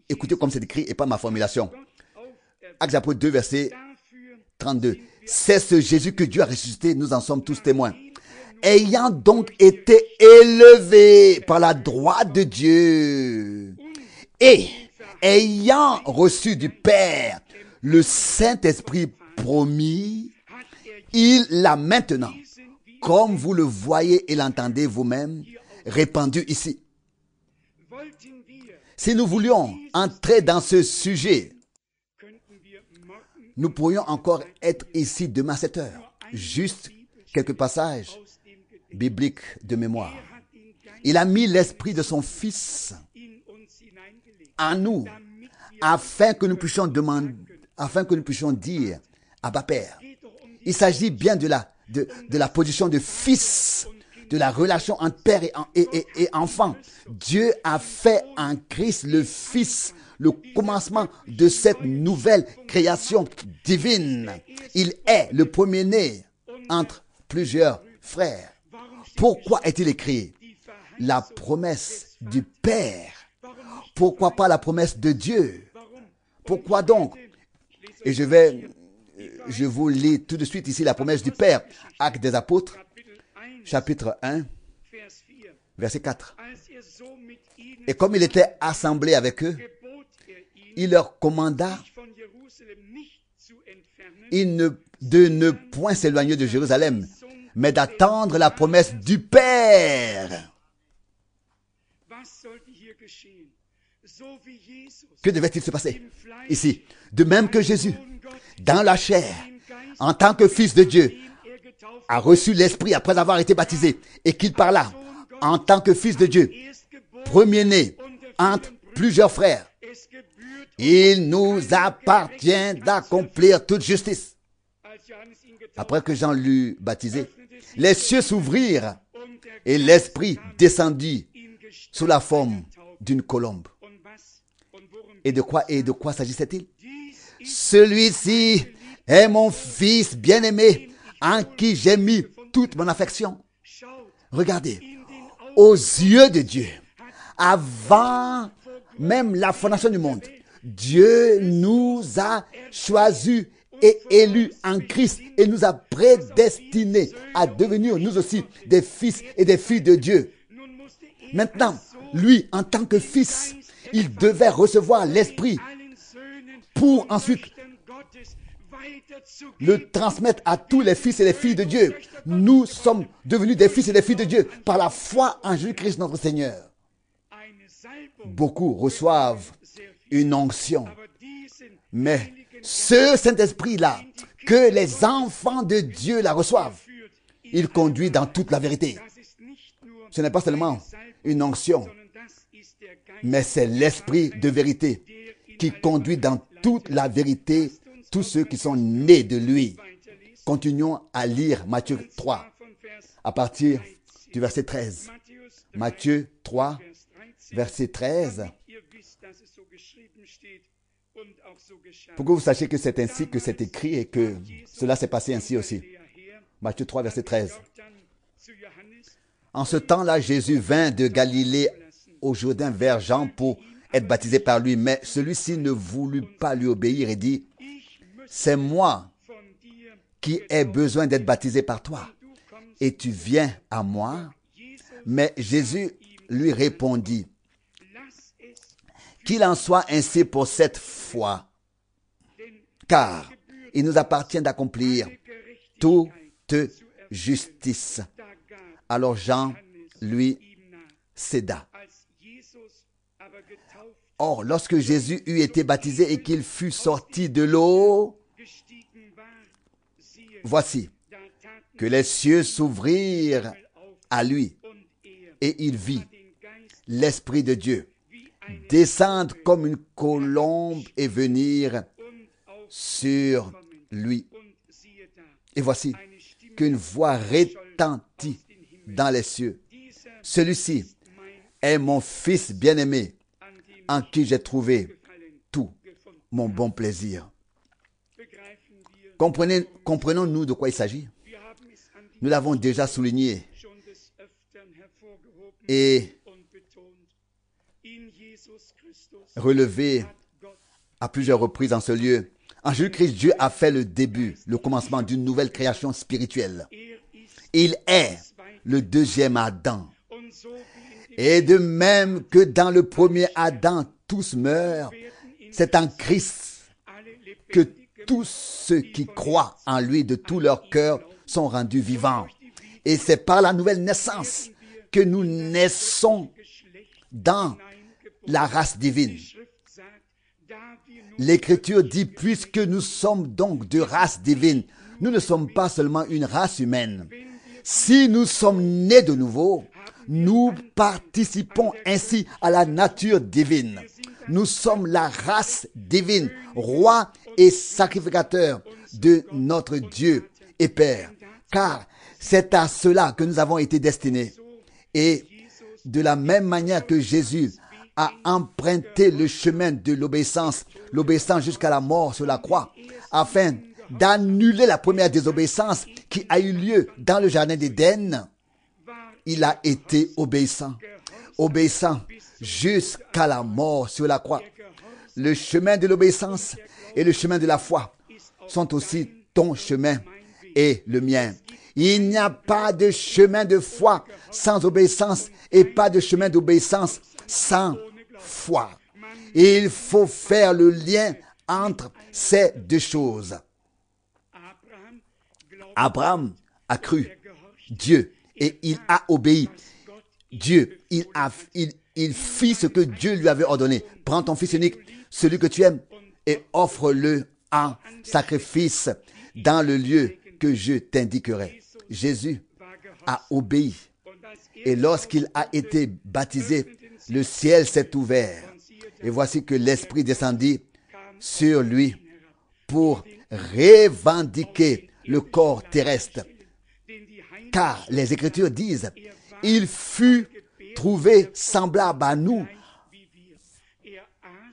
écouté comme c'est écrit et pas ma formulation. Actes chapitre 2, verset 32. C'est ce Jésus que Dieu a ressuscité, nous en sommes tous témoins. Ayant donc été élevé par la droite de Dieu et ayant reçu du Père le Saint-Esprit promis, il l'a maintenant, comme vous le voyez et l'entendez vous-même, répandu ici. Si nous voulions entrer dans ce sujet, nous pourrions encore être ici demain à 7 heures. Juste quelques passages bibliques de mémoire. Il a mis l'esprit de son Fils en nous, afin que nous puissions dire Abba Père. Il s'agit bien de la position de fils, de la relation entre père et enfant. Dieu a fait en Christ le Fils le commencement de cette nouvelle création divine. Il est le premier-né entre plusieurs frères. Pourquoi est-il écrit la promesse du Père? Pourquoi pas la promesse de Dieu? Pourquoi donc? Et je vous lis tout de suite ici la promesse du Père. Actes des Apôtres, chapitre 1, verset 4. Et comme il était assemblé avec eux, il leur commanda de ne point s'éloigner de Jérusalem, mais d'attendre la promesse du Père. Que devait-il se passer ici? De même que Jésus, dans la chair, en tant que Fils de Dieu, a reçu l'Esprit après avoir été baptisé, et qu'il parla en tant que Fils de Dieu, premier-né entre plusieurs frères. Il nous appartient d'accomplir toute justice. Après que Jean l'eut baptisé, les cieux s'ouvrirent et l'Esprit descendit sous la forme d'une colombe. Et de quoi s'agissait-il? Celui-ci est mon Fils bien-aimé, en qui j'ai mis toute mon affection. Regardez, aux yeux de Dieu, avant même la fondation du monde, Dieu nous a choisis et élus en Christ et nous a prédestinés à devenir nous aussi des fils et des filles de Dieu. Maintenant, lui, en tant que fils, il devait recevoir l'Esprit pour ensuite le transmettre à tous les fils et les filles de Dieu. Nous sommes devenus des fils et des filles de Dieu par la foi en Jésus-Christ notre Seigneur. Beaucoup reçoivent une onction, mais ce Saint-Esprit-là, que les enfants de Dieu la reçoivent, il conduit dans toute la vérité. Ce n'est pas seulement une onction, mais c'est l'Esprit de vérité qui conduit dans toute la vérité tous ceux qui sont nés de lui. Continuons à lire Matthieu 3, à partir du verset 13. Matthieu 3, verset 13. Pour que vous sachiez que c'est ainsi que c'est écrit et que cela s'est passé ainsi aussi. Matthieu 3, verset 13. En ce temps-là, Jésus vint de Galilée au Jourdain vers Jean pour être baptisé par lui. Mais celui-ci ne voulut pas lui obéir et dit, « C'est moi qui ai besoin d'être baptisé par toi, et tu viens à moi. » Mais Jésus lui répondit, « Qu'il en soit ainsi pour cette fois, car il nous appartient d'accomplir toute justice. » Alors Jean lui céda. Or, lorsque Jésus eut été baptisé et qu'il fut sorti de l'eau, voici que les cieux s'ouvrirent à lui et il vit l'Esprit de Dieu descendre comme une colombe et venir sur lui. Et voici qu'une voix retentit dans les cieux. Celui-ci est mon Fils bien-aimé, en qui j'ai trouvé tout mon bon plaisir. Comprenons-nous de quoi il s'agit? Nous l'avons déjà souligné et relevé à plusieurs reprises en ce lieu. En Jésus-Christ, Dieu a fait le début, le commencement d'une nouvelle création spirituelle. Il est le deuxième Adam. Et de même que dans le premier Adam, tous meurent, c'est en Christ que tous ceux qui croient en lui de tout leur cœur sont rendus vivants. Et c'est par la nouvelle naissance que nous naissons dans la race divine. L'Écriture dit, puisque nous sommes donc de race divine, nous ne sommes pas seulement une race humaine. Si nous sommes nés de nouveau, nous participons ainsi à la nature divine. Nous sommes la race divine, roi et sacrificateur de notre Dieu et Père. Car c'est à cela que nous avons été destinés. Et de la même manière que Jésus a emprunté le chemin de l'obéissance jusqu'à la mort sur la croix, afin d'annuler la première désobéissance qui a eu lieu dans le jardin d'Éden, il a été obéissant jusqu'à la mort sur la croix. Le chemin de l'obéissance et le chemin de la foi sont aussi ton chemin et le mien. Il n'y a pas de chemin de foi sans obéissance et pas de chemin d'obéissance sans foi. Il faut faire le lien entre ces deux choses. Abraham a cru Dieu et il a obéi. Dieu, il fit ce que Dieu lui avait ordonné. Prends ton fils unique, celui que tu aimes, et offre-le en sacrifice dans le lieu que je t'indiquerai. Jésus a obéi. Et lorsqu'il a été baptisé, le ciel s'est ouvert. Et voici que l'Esprit descendit sur lui pour revendiquer le corps terrestre. Car les Écritures disent, il fut trouvé semblable à nous.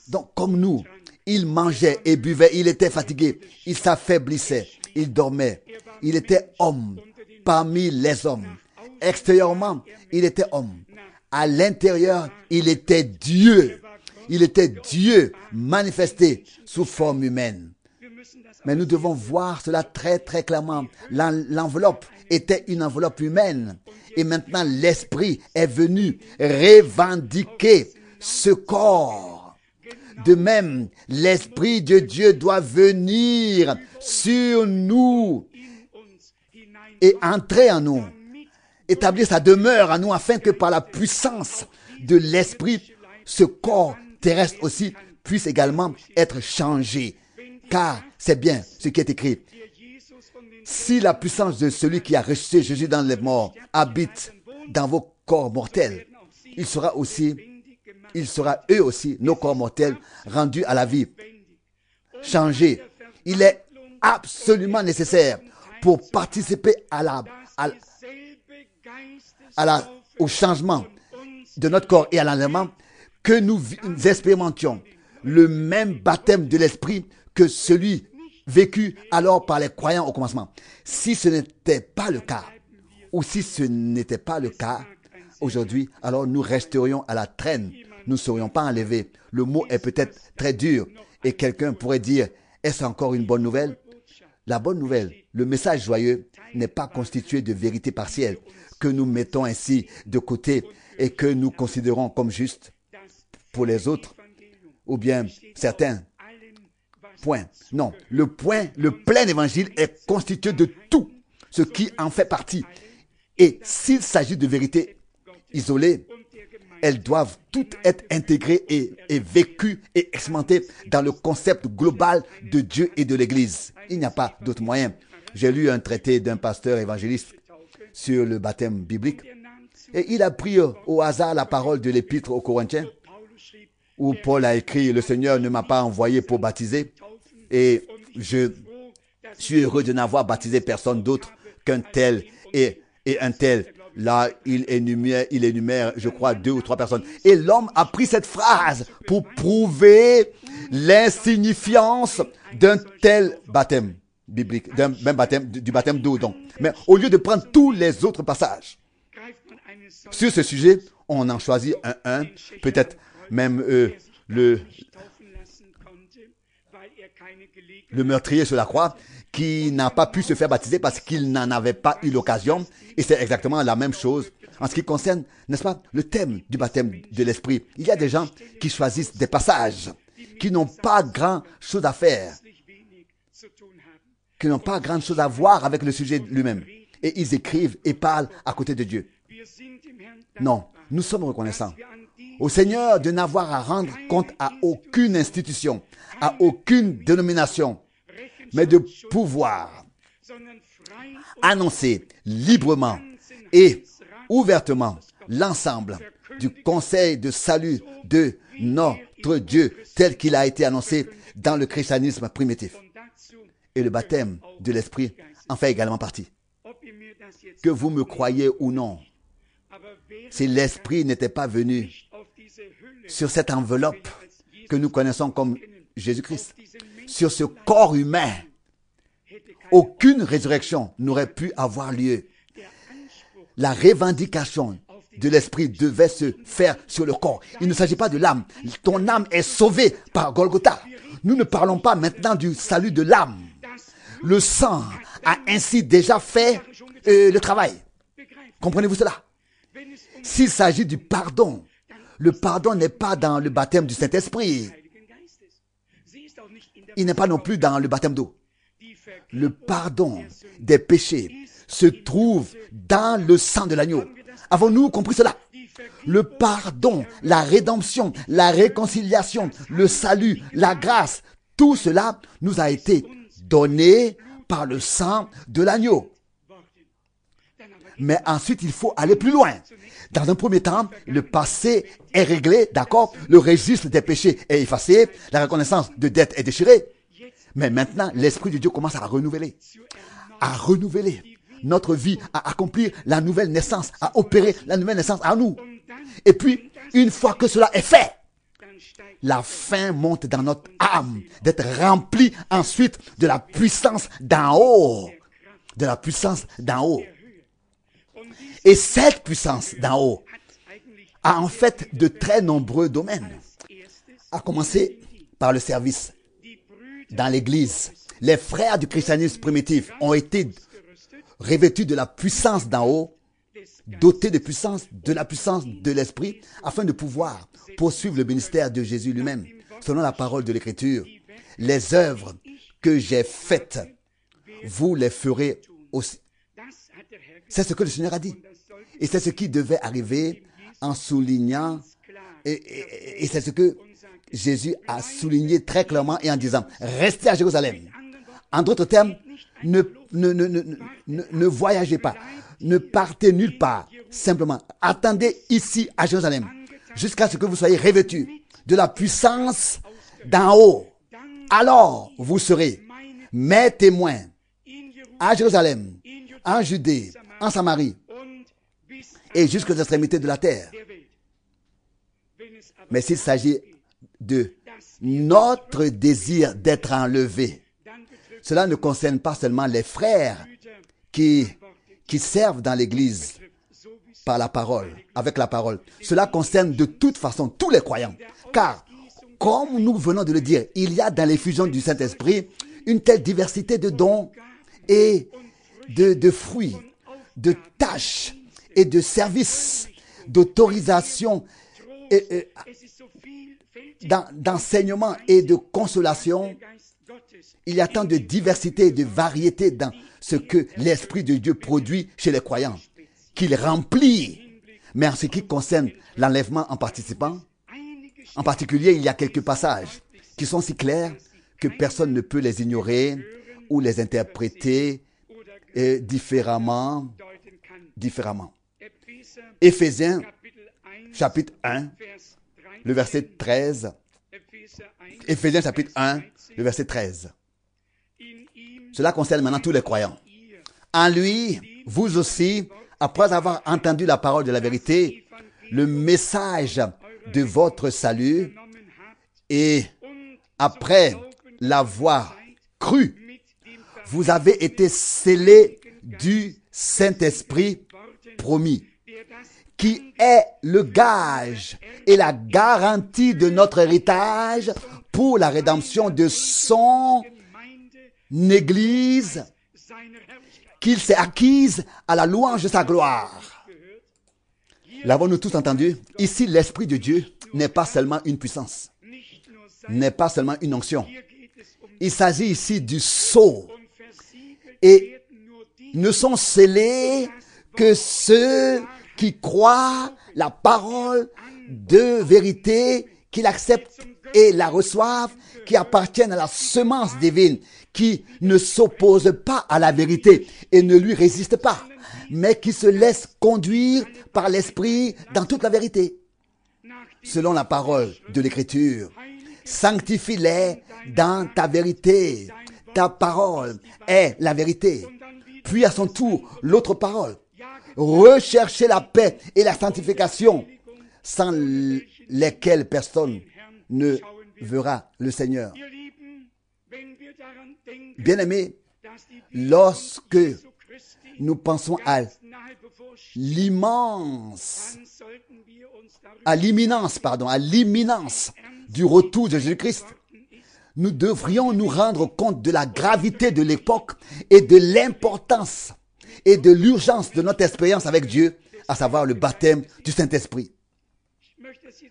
Donc, comme nous, il mangeait et buvait, il était fatigué, il s'affaiblissait, il dormait. Il était homme parmi les hommes. Extérieurement, il était homme. À l'intérieur, il était Dieu. Il était Dieu manifesté sous forme humaine. Mais nous devons voir cela très très clairement. L'enveloppe était une enveloppe humaine. Et maintenant, l'Esprit est venu revendiquer ce corps. De même, l'Esprit de Dieu doit venir sur nous et entrer en nous, établir sa demeure en nous, afin que par la puissance de l'Esprit, ce corps terrestre aussi puisse également être changé. Car c'est bien ce qui est écrit. Si la puissance de celui qui a ressuscité Jésus dans les morts habite dans vos corps mortels, il sera eux aussi, nos corps mortels, rendus à la vie, changés. Il est absolument nécessaire pour participer au changement de notre corps et à l'enlèvement que nous expérimentions le même baptême de l'Esprit que celui vécu alors par les croyants au commencement. Si ce n'était pas le cas, ou si ce n'était pas le cas aujourd'hui, alors nous resterions à la traîne. Nous ne serions pas enlevés. Le mot est peut-être très dur et quelqu'un pourrait dire, est-ce encore une bonne nouvelle? La bonne nouvelle, le message joyeux n'est pas constitué de vérité partielle que nous mettons ainsi de côté et que nous considérons comme juste pour les autres ou bien certains. Point. Non, le plein évangile est constitué de tout ce qui en fait partie. Et s'il s'agit de vérités isolées, elles doivent toutes être intégrées et vécues et expérimentées dans le concept global de Dieu et de l'Église. Il n'y a pas d'autre moyen. J'ai lu un traité d'un pasteur évangéliste sur le baptême biblique et il a pris au hasard la parole de l'épître aux Corinthiens où Paul a écrit « Le Seigneur ne m'a pas envoyé pour baptiser et je suis heureux de n'avoir baptisé personne d'autre qu'un tel et un tel. » Là, il énumère, je crois, 2 ou 3 personnes. Et l'homme a pris cette phrase pour prouver l'insignifiance d'un tel baptême biblique, d'un même baptême, du baptême d'eau donc. Mais au lieu de prendre tous les autres passages sur ce sujet, on en choisit un, peut-être même le meurtrier sur la croix, qui n'a pas pu se faire baptiser parce qu'il n'en avait pas eu l'occasion. Et c'est exactement la même chose en ce qui concerne, n'est-ce pas, le thème du baptême de l'Esprit. Il y a des gens qui choisissent des passages qui n'ont pas grand chose à faire qui n'ont pas grand chose à voir avec le sujet lui-même. Et ils écrivent et parlent à côté de Dieu. Non, nous sommes reconnaissants au Seigneur de n'avoir à rendre compte à aucune institution, à aucune dénomination, mais de pouvoir annoncer librement et ouvertement l'ensemble du conseil de salut de notre Dieu tel qu'il a été annoncé dans le christianisme primitif. Et le baptême de l'Esprit en fait également partie. Que vous me croyez ou non, si l'Esprit n'était pas venu sur cette enveloppe que nous connaissons comme Jésus-Christ, sur ce corps humain, aucune résurrection n'aurait pu avoir lieu. La revendication de l'Esprit devait se faire sur le corps. Il ne s'agit pas de l'âme. Ton âme est sauvée par Golgotha. Nous ne parlons pas maintenant du salut de l'âme. Le sang a ainsi déjà fait le travail. Comprenez-vous cela? S'il s'agit du pardon, le pardon n'est pas dans le baptême du Saint-Esprit. Il n'est pas non plus dans le baptême d'eau. Le pardon des péchés se trouve dans le sang de l'agneau. Avons-nous compris cela? Le pardon, la rédemption, la réconciliation, le salut, la grâce, tout cela nous a été donné par le sang de l'agneau. Mais ensuite, il faut aller plus loin. Dans un premier temps, le passé est réglé, d'accord? Le registre des péchés est effacé, la reconnaissance de dette est déchirée. Mais maintenant, l'Esprit de Dieu commence à renouveler notre vie, à accomplir la nouvelle naissance, à opérer la nouvelle naissance en nous. Et puis, une fois que cela est fait, la faim monte dans notre âme, d'être rempli ensuite de la puissance d'en haut. De la puissance d'en haut. Et cette puissance d'en haut a en fait de très nombreux domaines. À commencer par le service dans l'Église. Les frères du christianisme primitif ont été revêtus de la puissance d'en haut, dotés de la puissance de l'Esprit, afin de pouvoir poursuivre le ministère de Jésus lui-même. Selon la parole de l'Écriture, les œuvres que j'ai faites, vous les ferez aussi. C'est ce que le Seigneur a dit. Et c'est ce qui devait arriver en soulignant, et c'est ce que Jésus a souligné très clairement et en disant, restez à Jérusalem. En d'autres termes, ne voyagez pas, ne partez nulle part. Simplement, attendez ici à Jérusalem jusqu'à ce que vous soyez revêtus de la puissance d'en haut. Alors, vous serez mes témoins à Jérusalem, en Judée, en Samarie et jusqu'aux extrémités de la terre. Mais s'il s'agit de notre désir d'être enlevé, cela ne concerne pas seulement les frères qui servent dans l'Église par la parole, avec la parole. Cela concerne de toute façon tous les croyants. Car, comme nous venons de le dire, il y a dans l'effusion du Saint-Esprit une telle diversité de dons et de fruits, de tâches et de services, d'autorisation, d'enseignement et de consolation. Il y a tant de diversité et de variété dans ce que l'Esprit de Dieu produit chez les croyants, qu'il remplit. Mais en ce qui concerne l'enlèvement en participant, en particulier, il y a quelques passages qui sont si clairs que personne ne peut les ignorer ou les interpréter différemment. Éphésiens, chapitre 1, le verset 13. Éphésiens, chapitre 1, le verset 13. Cela concerne maintenant tous les croyants. En lui, vous aussi, après avoir entendu la parole de la vérité, le message de votre salut, et après l'avoir cru, vous avez été scellés du Saint-Esprit promis, qui est le gage et la garantie de notre héritage pour la rédemption de son Église, qu'il s'est acquise à la louange de sa gloire. L'avons-nous tous entendu? Ici, l'Esprit de Dieu n'est pas seulement une puissance, n'est pas seulement une onction. Il s'agit ici du sceau Et ne sont scellés que ceux qui croient la parole de vérité, qui l'acceptent et la reçoivent, qui appartiennent à la semence divine, qui ne s'opposent pas à la vérité et ne lui résistent pas, mais qui se laissent conduire par l'Esprit dans toute la vérité. Selon la parole de l'Écriture, sanctifie-les dans ta vérité. Ta parole est la vérité. Puis à son tour, l'autre parole. Recherchez la paix et la sanctification, sans lesquelles personne ne verra le Seigneur. Bien-aimés, lorsque nous pensons à l'imminence du retour de Jésus-Christ, nous devrions nous rendre compte de la gravité de l'époque et de l'importance et de l'urgence de notre expérience avec Dieu, à savoir le baptême du Saint-Esprit.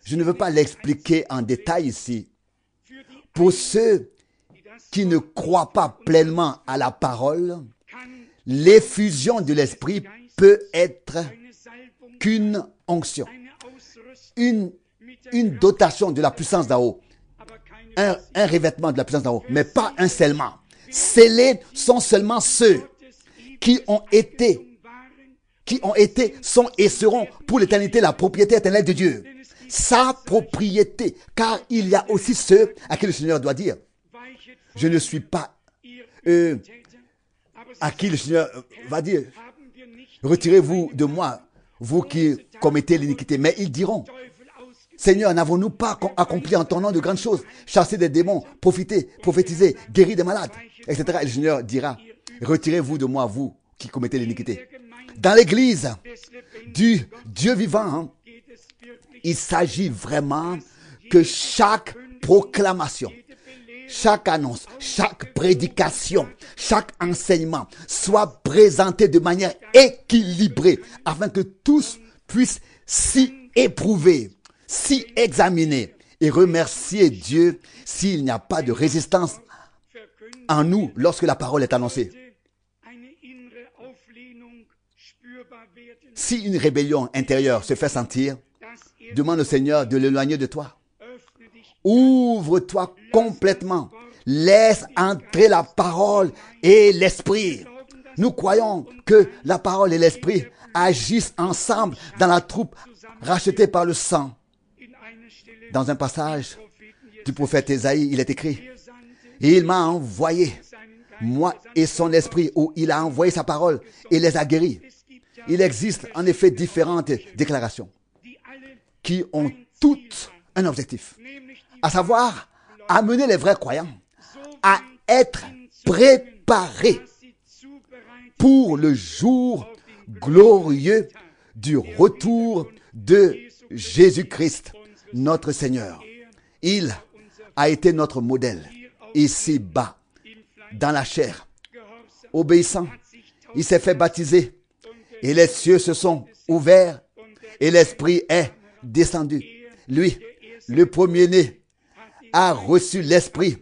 Je ne veux pas l'expliquer en détail ici. Pour ceux qui ne croient pas pleinement à la parole, l'effusion de l'Esprit peut être qu'une onction, une dotation de la puissance d'en haut, un revêtement de la puissance d'en haut, mais pas un scellement. Scellés sont seulement ceux qui ont été, sont et seront pour l'éternité la propriété éternelle de Dieu. Sa propriété, car il y a aussi ceux à qui le Seigneur doit dire, je ne suis pas à qui le Seigneur va dire, retirez-vous de moi, vous qui commettez l'iniquité. Mais ils diront, Seigneur, n'avons-nous pas accompli en ton nom de grandes choses, chassé des démons, prophétisé, guéri des malades, etc. Et le Seigneur dira, retirez-vous de moi, vous qui commettez l'iniquité. Dans l'église du Dieu vivant, il s'agit vraiment que chaque proclamation, chaque annonce, chaque prédication, chaque enseignement soit présenté de manière équilibrée afin que tous puissent s'y éprouver, s'y examiner et remercier Dieu s'il n'y a pas de résistance en nous lorsque la parole est annoncée. Si une rébellion intérieure se fait sentir, demande au Seigneur de l'éloigner de toi. Ouvre-toi complètement. Laisse entrer la parole et l'esprit. Nous croyons que la parole et l'esprit agissent ensemble dans la troupe rachetée par le sang. Dans un passage du prophète Ésaïe, il est écrit, « Il m'a envoyé, moi et son esprit, où il a envoyé sa parole et les a guéris. » Il existe en effet différentes déclarations qui ont toutes un objectif, à savoir amener les vrais croyants à être préparés pour le jour glorieux du retour de Jésus-Christ, notre Seigneur. Il a été notre modèle ici-bas, dans la chair. Obéissant, il s'est fait baptiser et les cieux se sont ouverts et l'Esprit est descendu. Lui, le premier-né, a reçu l'Esprit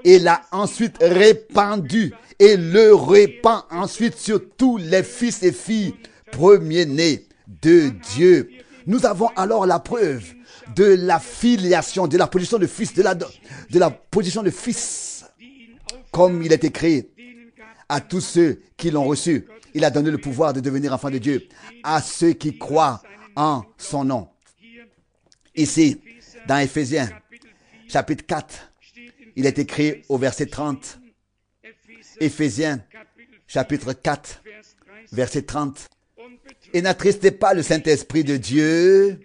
et l'a ensuite répandu et le répand ensuite sur tous les fils et filles premiers-nés de Dieu. Nous avons alors la preuve de la filiation, de la position de fils, de la position de fils. Comme il est écrit, à tous ceux qui l'ont reçu, il a donné le pouvoir de devenir enfants de Dieu, à ceux qui croient en son nom. Ici, dans Éphésiens, chapitre 4, il est écrit au verset 30. Éphésiens, chapitre 4, verset 30. Et n'attristez pas le Saint-Esprit de Dieu,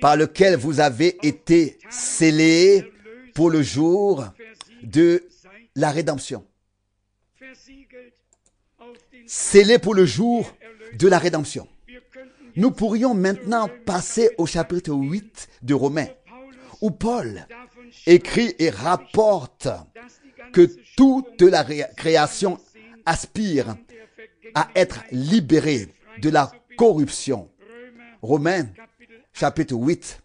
par lequel vous avez été scellés pour le jour de la rédemption. Scellés pour le jour de la rédemption. Nous pourrions maintenant passer au chapitre 8 de Romains, où Paul écrit et rapporte que toute la création aspire à être libérée de la corruption. Romains, chapitre 8.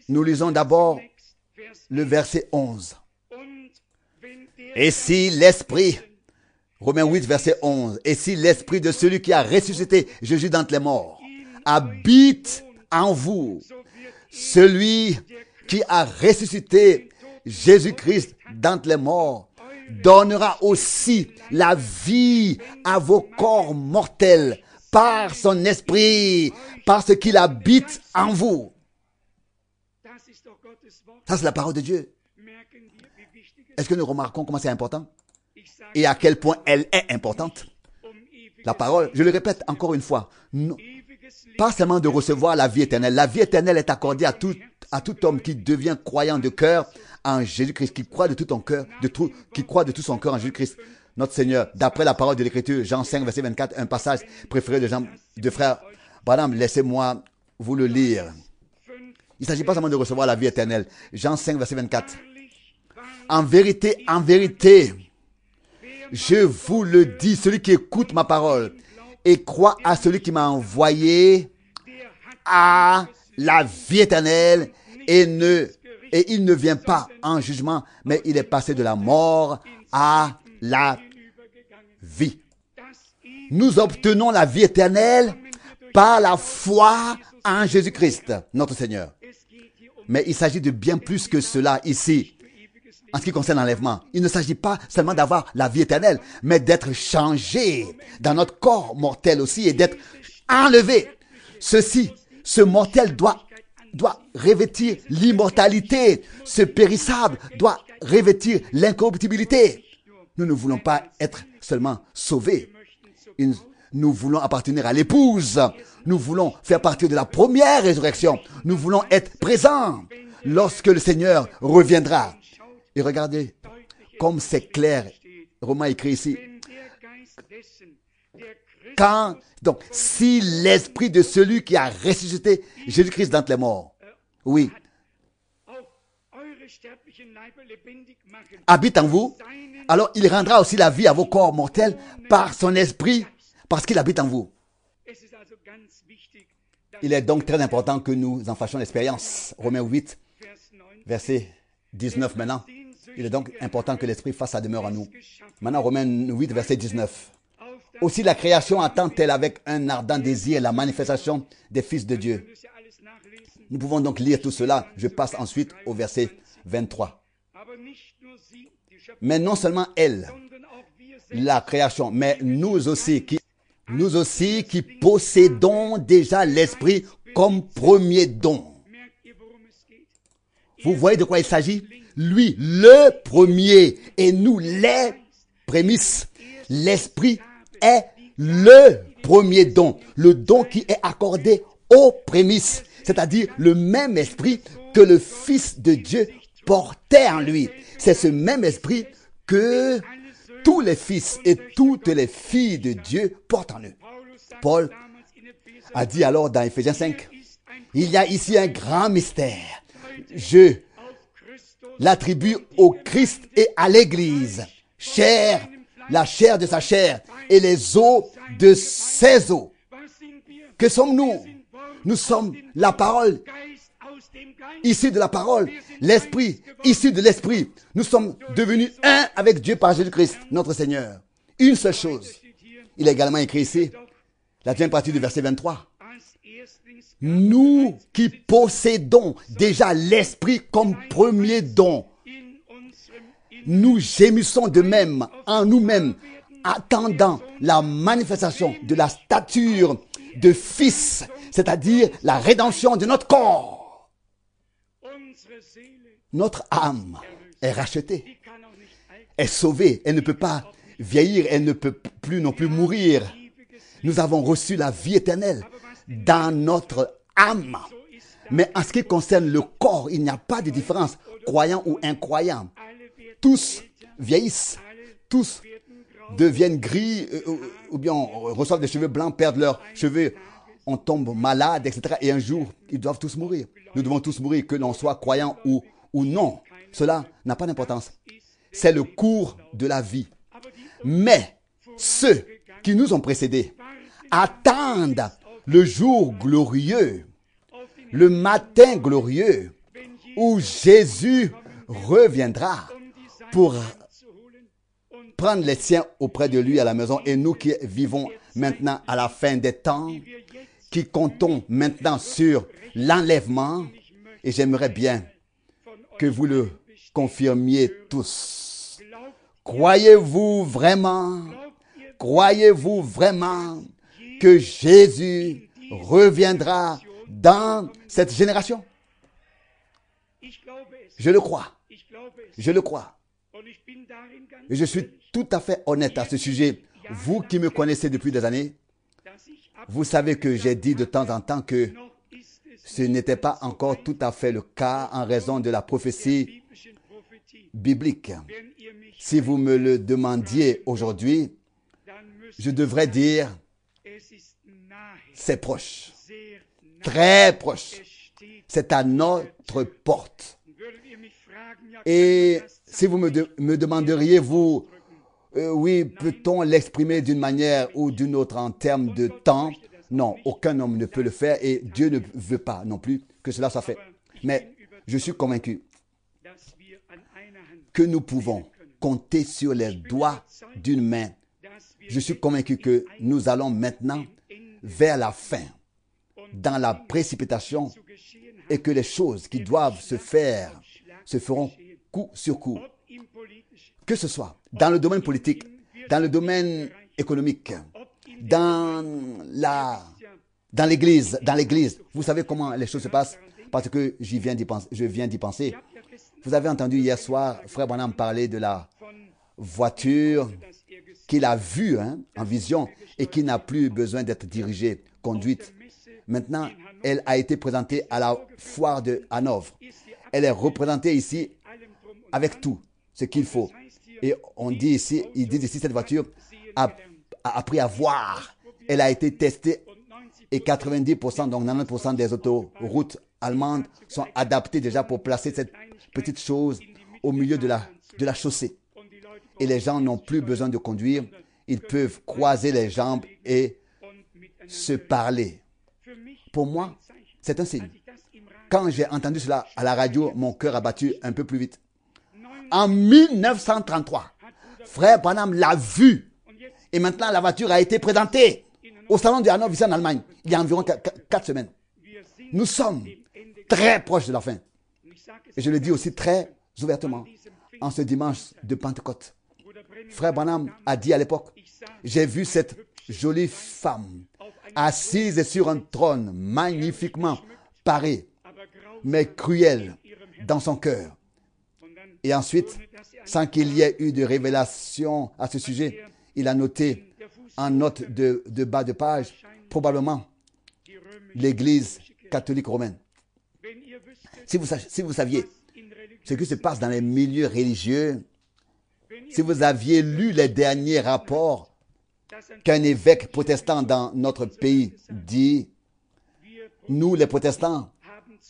Nous lisons d'abord le verset 11. Et si l'esprit, Romains 8, verset 11, et si l'esprit de celui qui a ressuscité Jésus d'entre les morts habite en vous, celui qui a ressuscité Jésus-Christ d'entre les morts donnera aussi la vie à vos corps mortels par son esprit, parce qu'il habite en vous. Ça, c'est la parole de Dieu. Est-ce que nous remarquons comment c'est important et à quel point elle est importante? La parole, je le répète encore une fois, pas seulement de recevoir la vie éternelle. La vie éternelle est accordée à tout homme qui devient croyant de cœur en Jésus-Christ, qui croit de tout son cœur, qui croit de tout son cœur en Jésus-Christ, notre Seigneur. D'après la parole de l'Écriture, Jean 5, verset 24, un passage préféré de frère Branham, laissez-moi vous le lire. Il ne s'agit pas seulement de recevoir la vie éternelle. Jean 5, verset 24. En vérité, je vous le dis, celui qui écoute ma parole et croit à celui qui m'a envoyé a la vie éternelle et il ne vient pas en jugement, mais il est passé de la mort à la vie. Nous obtenons la vie éternelle par la foi en Jésus-Christ, notre Seigneur. Mais il s'agit de bien plus que cela ici. En ce qui concerne l'enlèvement, il ne s'agit pas seulement d'avoir la vie éternelle, mais d'être changé dans notre corps mortel aussi et d'être enlevé. Ce mortel doit revêtir l'immortalité. Ce périssable doit revêtir l'incorruptibilité. Nous ne voulons pas être seulement sauvés. Nous voulons appartenir à l'épouse. Nous voulons faire partie de la première résurrection. Nous voulons être présents lorsque le Seigneur reviendra. Et regardez comme c'est clair. Romain écrit ici. Donc, si l'esprit de celui qui a ressuscité Jésus-Christ d'entre les morts, oui, habite en vous, alors il rendra aussi la vie à vos corps mortels par son esprit, parce qu'il habite en vous. Il est donc très important que nous en fassions l'expérience. Romains 8, verset 19 maintenant. Il est donc important que l'Esprit fasse sa demeure en nous. Maintenant, Romains 8, verset 19. Aussi la création attend-elle avec un ardent désir la manifestation des fils de Dieu. Nous pouvons donc lire tout cela. Je passe ensuite au verset 23. Mais non seulement elle, la création, mais nous aussi qui possédons déjà l'Esprit comme premier don. Vous voyez de quoi il s'agit? Lui, le premier, et nous, les prémices. L'Esprit est le premier don. Le don qui est accordé aux prémices. C'est-à-dire le même esprit que le Fils de Dieu portait en lui. C'est ce même esprit que tous les fils et toutes les filles de Dieu portent en eux. Paul a dit alors dans Éphésiens 5, il y a ici un grand mystère. Je l'attribue au Christ et à l'Église. Chair, la chair de sa chair et les os de ses os. Que sommes-nous? Nous sommes la parole, issue de la parole, l'esprit, issu de l'esprit. Nous sommes devenus un avec Dieu par Jésus-Christ, notre Seigneur. Une seule chose. Il est également écrit ici, la deuxième partie du verset 23. Nous qui possédons déjà l'Esprit comme premier don, nous gémissons de même en nous-mêmes, attendant la manifestation de la stature de Fils, c'est-à-dire la rédemption de notre corps. Notre âme est rachetée, est sauvée, elle ne peut pas vieillir, elle ne peut plus non plus mourir. Nous avons reçu la vie éternelle dans notre âme. Mais en ce qui concerne le corps, il n'y a pas de différence, croyant ou incroyant. Tous vieillissent, tous deviennent gris, ou bien reçoivent des cheveux blancs, perdent leurs cheveux, on tombe malade, etc. Et un jour, ils doivent tous mourir. Nous devons tous mourir, que l'on soit croyant ou non. Cela n'a pas d'importance. C'est le cours de la vie. Mais ceux qui nous ont précédés attendent le jour glorieux, le matin glorieux, où Jésus reviendra pour prendre les siens auprès de lui à la maison. Et nous qui vivons maintenant à la fin des temps, qui comptons maintenant sur l'enlèvement, et j'aimerais bien que vous le confirmiez tous. Croyez-vous vraiment que Jésus reviendra dans cette génération? Je le crois. Je le crois. Et je suis tout à fait honnête à ce sujet. Vous qui me connaissez depuis des années, vous savez que j'ai dit de temps en temps que ce n'était pas encore tout à fait le cas en raison de la prophétie biblique. Si vous me le demandiez aujourd'hui, je devrais dire c'est proche, très proche. C'est à notre porte. Et si vous me demanderiez, vous, oui, peut-on l'exprimer d'une manière ou d'une autre en termes de temps? Non, aucun homme ne peut le faire et Dieu ne veut pas non plus que cela soit fait. Mais je suis convaincu que nous pouvons compter sur les doigts d'une main. Je suis convaincu que nous allons maintenant vers la fin, dans la précipitation, et que les choses qui doivent se faire se feront coup sur coup. Que ce soit dans le domaine politique, dans le domaine économique, dans l'église. Vous savez comment les choses se passent parce que je viens d'y penser. Vous avez entendu hier soir Frère Branham parler de la voiture qu'il a vue en vision et qui n'a plus besoin d'être dirigée, conduite. Maintenant, elle a été présentée à la foire de Hanovre. Elle est représentée ici avec tout ce qu'il faut. Et il dit ici, cette voiture a appris à voir. Elle a été testée et 90%, donc 90% des autoroutes allemandes sont adaptées déjà pour placer cette petite chose au milieu de la chaussée. Et les gens n'ont plus besoin de conduire. Ils peuvent croiser les jambes et se parler. Pour moi, c'est un signe. Quand j'ai entendu cela à la radio, mon cœur a battu un peu plus vite. En 1933, Frère Branham l'a vu. Et maintenant, la voiture a été présentée au salon de Hanovre ici en Allemagne, il y a environ 4 semaines. Nous sommes très proches de la fin. Et je le dis aussi très ouvertement en ce dimanche de Pentecôte. Frère Branham a dit à l'époque, j'ai vu cette jolie femme assise sur un trône magnifiquement paré, mais cruelle dans son cœur. Et ensuite, sans qu'il y ait eu de révélation à ce sujet, il a noté en note de bas de page, probablement, l'Église catholique romaine. Si vous saviez ce qui se passe dans les milieux religieux, si vous aviez lu les derniers rapports qu'un évêque protestant dans notre pays dit, nous les protestants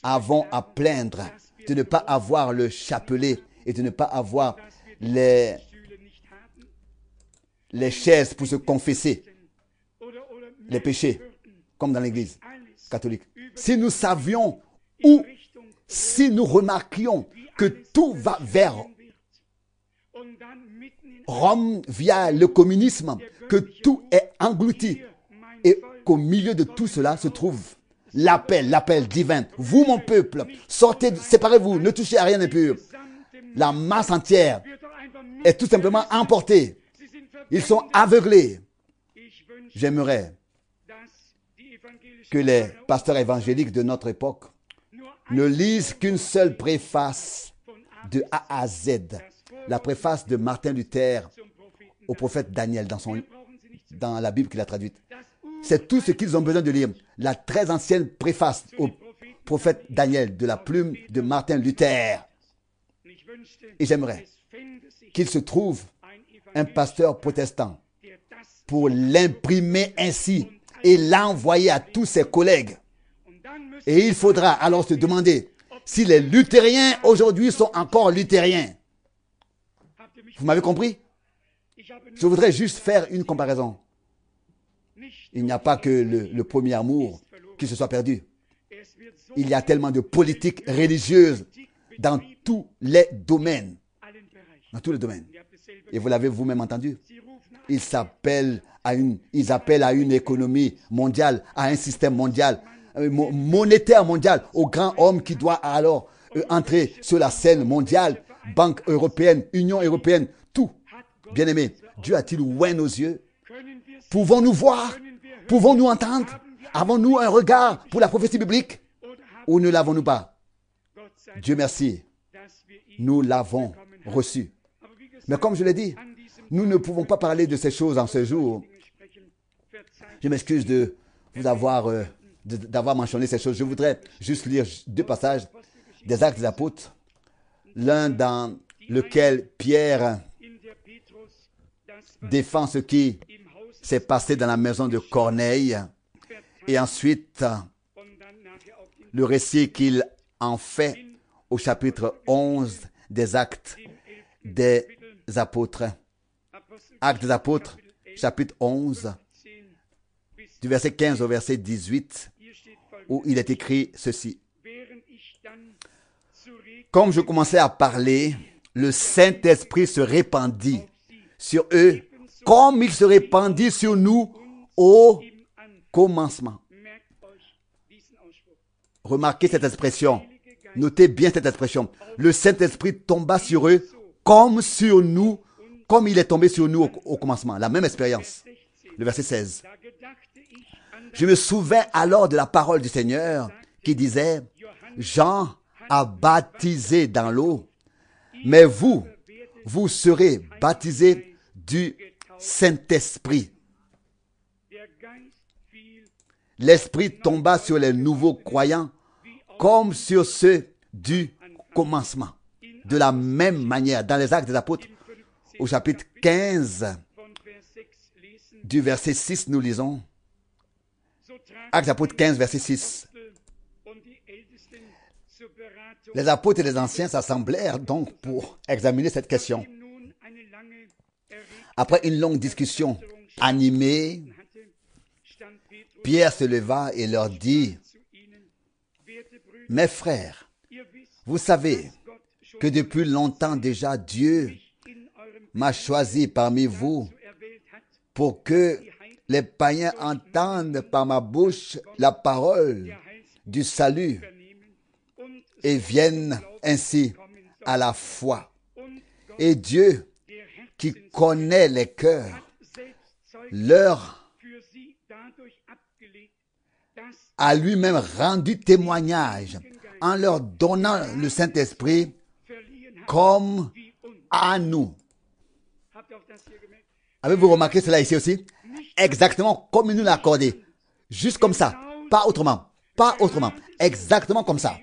avons à plaindre de ne pas avoir le chapelet et de ne pas avoir les chaises pour se confesser les péchés, comme dans l'église catholique. Si nous savions ou si nous remarquions que tout va vers Rome via le communisme, que tout est englouti et qu'au milieu de tout cela se trouve l'appel divin. Vous, mon peuple, sortez, séparez-vous, ne touchez à rien d'impur. La masse entière est tout simplement emportée. Ils sont aveuglés. J'aimerais que les pasteurs évangéliques de notre époque ne lisent qu'une seule préface de A à Z. La préface de Martin Luther au prophète Daniel dans la Bible qu'il a traduite. C'est tout ce qu'ils ont besoin de lire. La très ancienne préface au prophète Daniel de la plume de Martin Luther. Et j'aimerais qu'il se trouve un pasteur protestant pour l'imprimer ainsi et l'envoyer à tous ses collègues. Et il faudra alors se demander si les luthériens aujourd'hui sont encore luthériens. Vous m'avez compris? Je voudrais juste faire une comparaison. Il n'y a pas que le premier amour qui se soit perdu. Il y a tellement de politiques religieuses dans tous les domaines. dans tous les domaines. Et vous l'avez vous-même entendu. Ils appellent à une économie mondiale, à un système mondial, monétaire mondial, au grand homme qui doit alors entrer sur la scène mondiale, Banque européenne, Union européenne, tout. Bien-aimé, Dieu a-t-il ouvert nos yeux? Pouvons-nous voir? Pouvons-nous entendre? Avons-nous un regard pour la prophétie biblique? Ou ne l'avons-nous pas? Dieu merci, nous l'avons reçu. Mais comme je l'ai dit, nous ne pouvons pas parler de ces choses en ce jour. Je m'excuse de vous d'avoir mentionné ces choses. Je voudrais juste lire 2 passages des Actes des Apôtres. L'un dans lequel Pierre défend ce qui s'est passé dans la maison de Corneille. Et ensuite, le récit qu'il en fait au chapitre 11 des Actes des Apôtres. Actes des Apôtres, chapitre 11, du verset 15 au verset 18, où il est écrit ceci. Comme je commençais à parler, le Saint-Esprit se répandit sur eux, comme il se répandit sur nous au commencement. Remarquez cette expression. Notez bien cette expression. Le Saint-Esprit tomba sur eux comme sur nous, comme il est tombé sur nous au commencement. La même expérience. Le verset 16. Je me souviens alors de la parole du Seigneur qui disait, Jean a baptisé dans l'eau, mais vous serez baptisés du Saint-Esprit. L'Esprit tomba sur les nouveaux croyants comme sur ceux du commencement. De la même manière, dans les Actes des Apôtres, au chapitre 15, du verset 6, nous lisons. Actes des Apôtres 15, verset 6. Les apôtres et les anciens s'assemblèrent donc pour examiner cette question. Après une longue discussion animée, Pierre se leva et leur dit, « Mes frères, vous savez que depuis longtemps déjà Dieu m'a choisi parmi vous pour que les païens entendent par ma bouche la parole du salut et viennent ainsi à la foi. Et Dieu, qui connaît les cœurs, leur a lui-même rendu témoignage en leur donnant le Saint-Esprit comme à nous. » Avez-vous remarqué cela ici aussi? Exactement comme il nous l'a accordé. Juste comme ça. Pas autrement. Pas autrement. Exactement comme ça.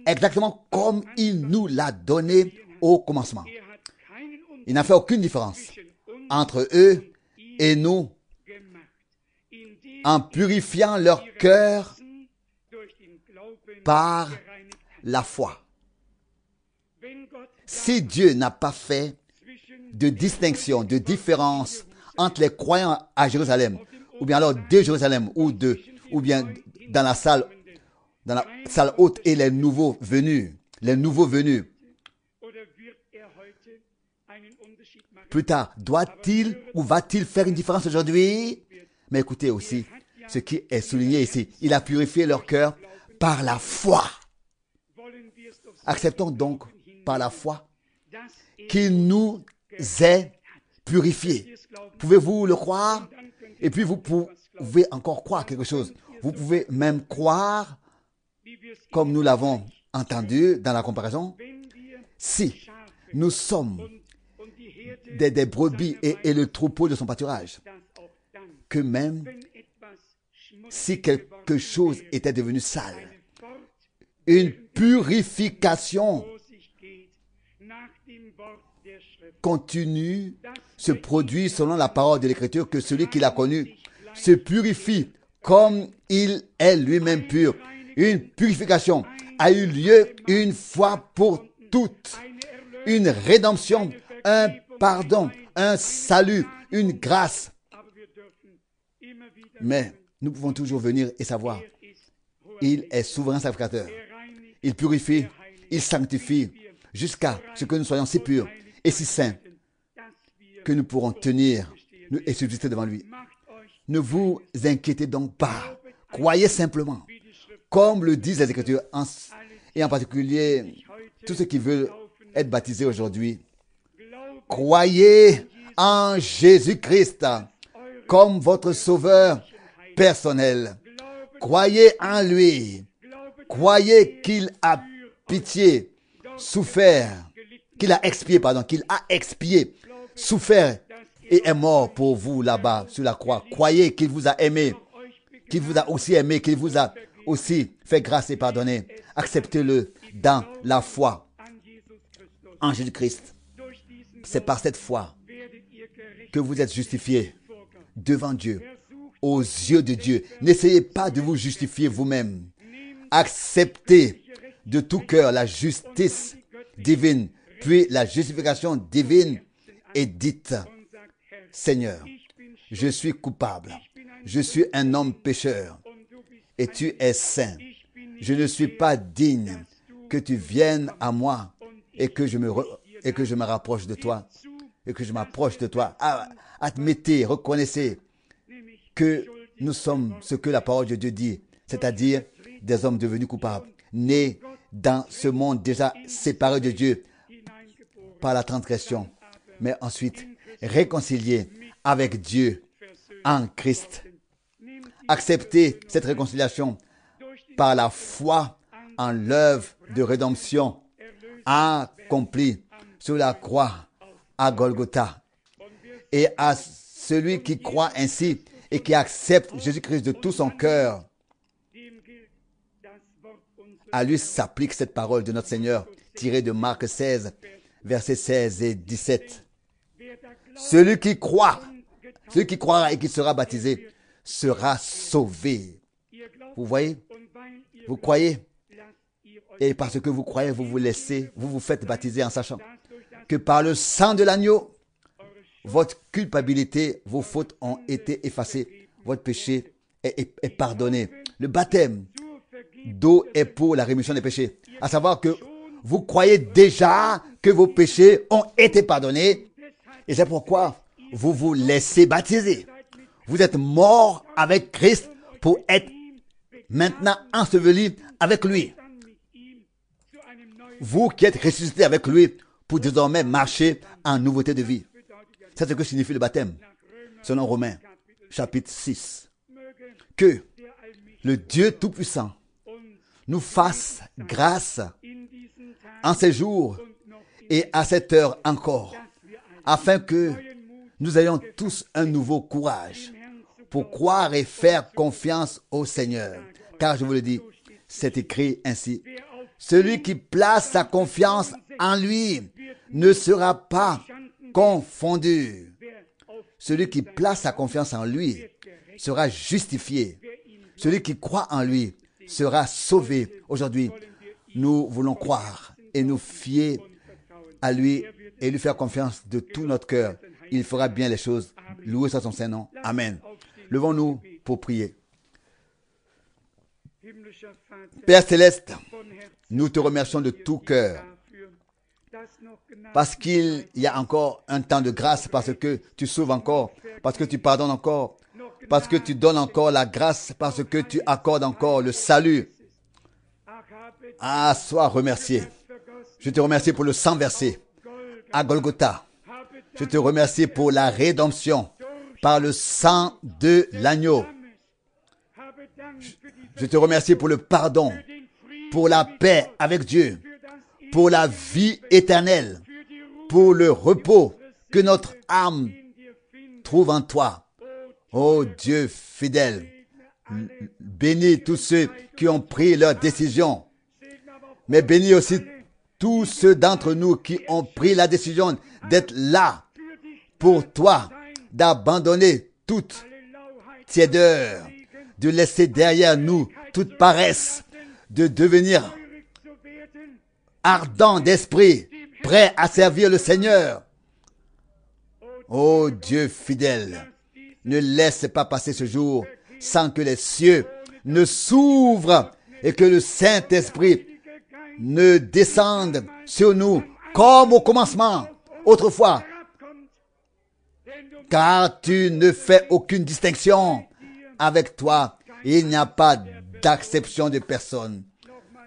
Exactement comme il nous l'a donné au commencement. Il n'a fait aucune différence entre eux et nous en purifiant leur cœur par la foi. Si Dieu n'a pas fait de distinction, de différence entre les croyants à Jérusalem, ou bien alors de Jérusalem, ou bien dans la salle haute et les nouveaux venus, plus tard, doit-il ou va-t-il faire une différence aujourd'hui? Mais écoutez aussi ce qui est souligné ici. Il a purifié leur cœur par la foi. Acceptons donc par la foi qu'il nous ait purifiés. Pouvez-vous le croire? Et puis vous pouvez encore croire quelque chose. Vous pouvez même croire, comme nous l'avons entendu dans la comparaison, si nous sommes des brebis et le troupeau de son pâturage, que même si quelque chose était devenu sale, une purification continue se produit selon la parole de l'Écriture, que celui qui l'a connu se purifie comme il est lui-même pur. Une purification a eu lieu une fois pour toutes. Une rédemption, un pardon, un salut, une grâce. Mais nous pouvons toujours venir et savoir, il est souverain sacrificateur. Il purifie, il sanctifie, jusqu'à ce que nous soyons si purs et si saint que nous pourrons tenir et subsister devant lui. Ne vous inquiétez donc pas. Croyez simplement, comme le disent les Écritures, et en particulier tous ceux qui veulent être baptisés aujourd'hui. Croyez en Jésus-Christ comme votre sauveur personnel. Croyez en lui. Croyez qu'il a pitié, souffert, qu'il a expié, souffert et est mort pour vous là-bas sur la croix. Croyez qu'il vous a aimé, qu'il vous a aussi aimé, qu'il vous a aussi fait grâce et pardonné. Acceptez-le dans la foi en Jésus-Christ. C'est par cette foi que vous êtes justifiés devant Dieu, aux yeux de Dieu. N'essayez pas de vous justifier vous-même. Acceptez de tout cœur la justice divine, puis la justification divine, et dites: Seigneur, je suis coupable, je suis un homme pécheur, et tu es saint. Je ne suis pas digne que tu viennes à moi et que je me rapproche de toi, et que je m'approche de toi. Admettez, reconnaissez que nous sommes ce que la parole de Dieu dit, c'est-à-dire des hommes devenus coupables, nés dans ce monde déjà séparé de Dieu par la transgression, mais ensuite réconciliés avec Dieu en Christ. Acceptez cette réconciliation par la foi en l'œuvre de rédemption accomplie sur la croix à Golgotha. Et à celui qui croit ainsi et qui accepte Jésus-Christ de tout son cœur, à lui s'applique cette parole de notre Seigneur tirée de Marc 16, versets 16 et 17. Celui qui croira et qui sera baptisé sera sauvé. Vous voyez? Vous croyez? Et parce que vous croyez, vous vous faites baptiser en sachant que par le sang de l'agneau, votre culpabilité, vos fautes ont été effacées. Votre péché est pardonné. Le baptême d'eau est pour la rémission des péchés. À savoir que vous croyez déjà que vos péchés ont été pardonnés. Et c'est pourquoi vous vous laissez baptiser. Vous êtes mort avec Christ pour être maintenant enseveli avec lui. Vous qui êtes ressuscité avec lui pour désormais marcher en nouveauté de vie. C'est ce que signifie le baptême, selon Romains, chapitre 6. Que le Dieu Tout-Puissant nous fasse grâce en ces jours et à cette heure encore, afin que nous ayons tous un nouveau courage pour croire et faire confiance au Seigneur. Car je vous le dis, c'est écrit ainsi: celui qui place sa confiance en lui ne sera pas confondu. Celui qui place sa confiance en lui sera justifié. Celui qui croit en lui sera sauvé. Aujourd'hui, nous voulons croire et nous fier à lui et lui faire confiance de tout notre cœur. Il fera bien les choses. Loué soit son Saint-Nom. Amen. Levons-nous pour prier. Père Céleste, nous te remercions de tout cœur parce qu'il y a encore un temps de grâce, parce que tu sauves encore, parce que tu pardonnes encore, parce que tu donnes encore la grâce, parce que tu accordes encore le salut. Ah, sois remercié. Je te remercie pour le sang versé à Golgotha. Je te remercie pour la rédemption par le sang de l'agneau. Je te remercie pour le pardon, pour la paix avec Dieu, pour la vie éternelle, pour le repos que notre âme trouve en toi. Ô Dieu fidèle, bénis tous ceux qui ont pris leur décision, mais bénis aussi tous ceux d'entre nous qui ont pris la décision d'être là pour toi, d'abandonner toute tiédeur, de laisser derrière nous toute paresse, de devenir ardent d'esprit, prêt à servir le Seigneur. Ô Dieu fidèle, ne laisse pas passer ce jour sans que les cieux ne s'ouvrent et que le Saint-Esprit ne descende sur nous comme au commencement. autrefois, car tu ne fais aucune distinction. Avec toi, il n'y a pas d'acception de personne.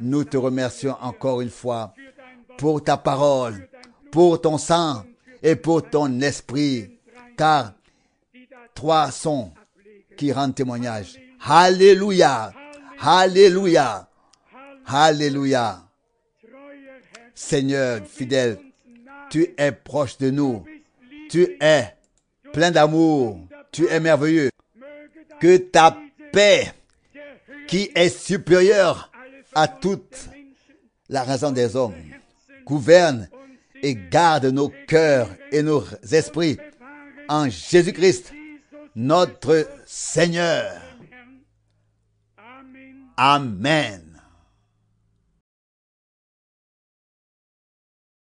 Nous te remercions encore une fois pour ta parole, pour ton sang et pour ton esprit, car trois sont qui rendent témoignage. Alléluia, alléluia, alléluia. Seigneur fidèle, tu es proche de nous, tu es plein d'amour, tu es merveilleux. Que ta paix, qui est supérieure à toute la raison des hommes, gouverne et garde nos cœurs et nos esprits en Jésus-Christ, notre Seigneur. Amen.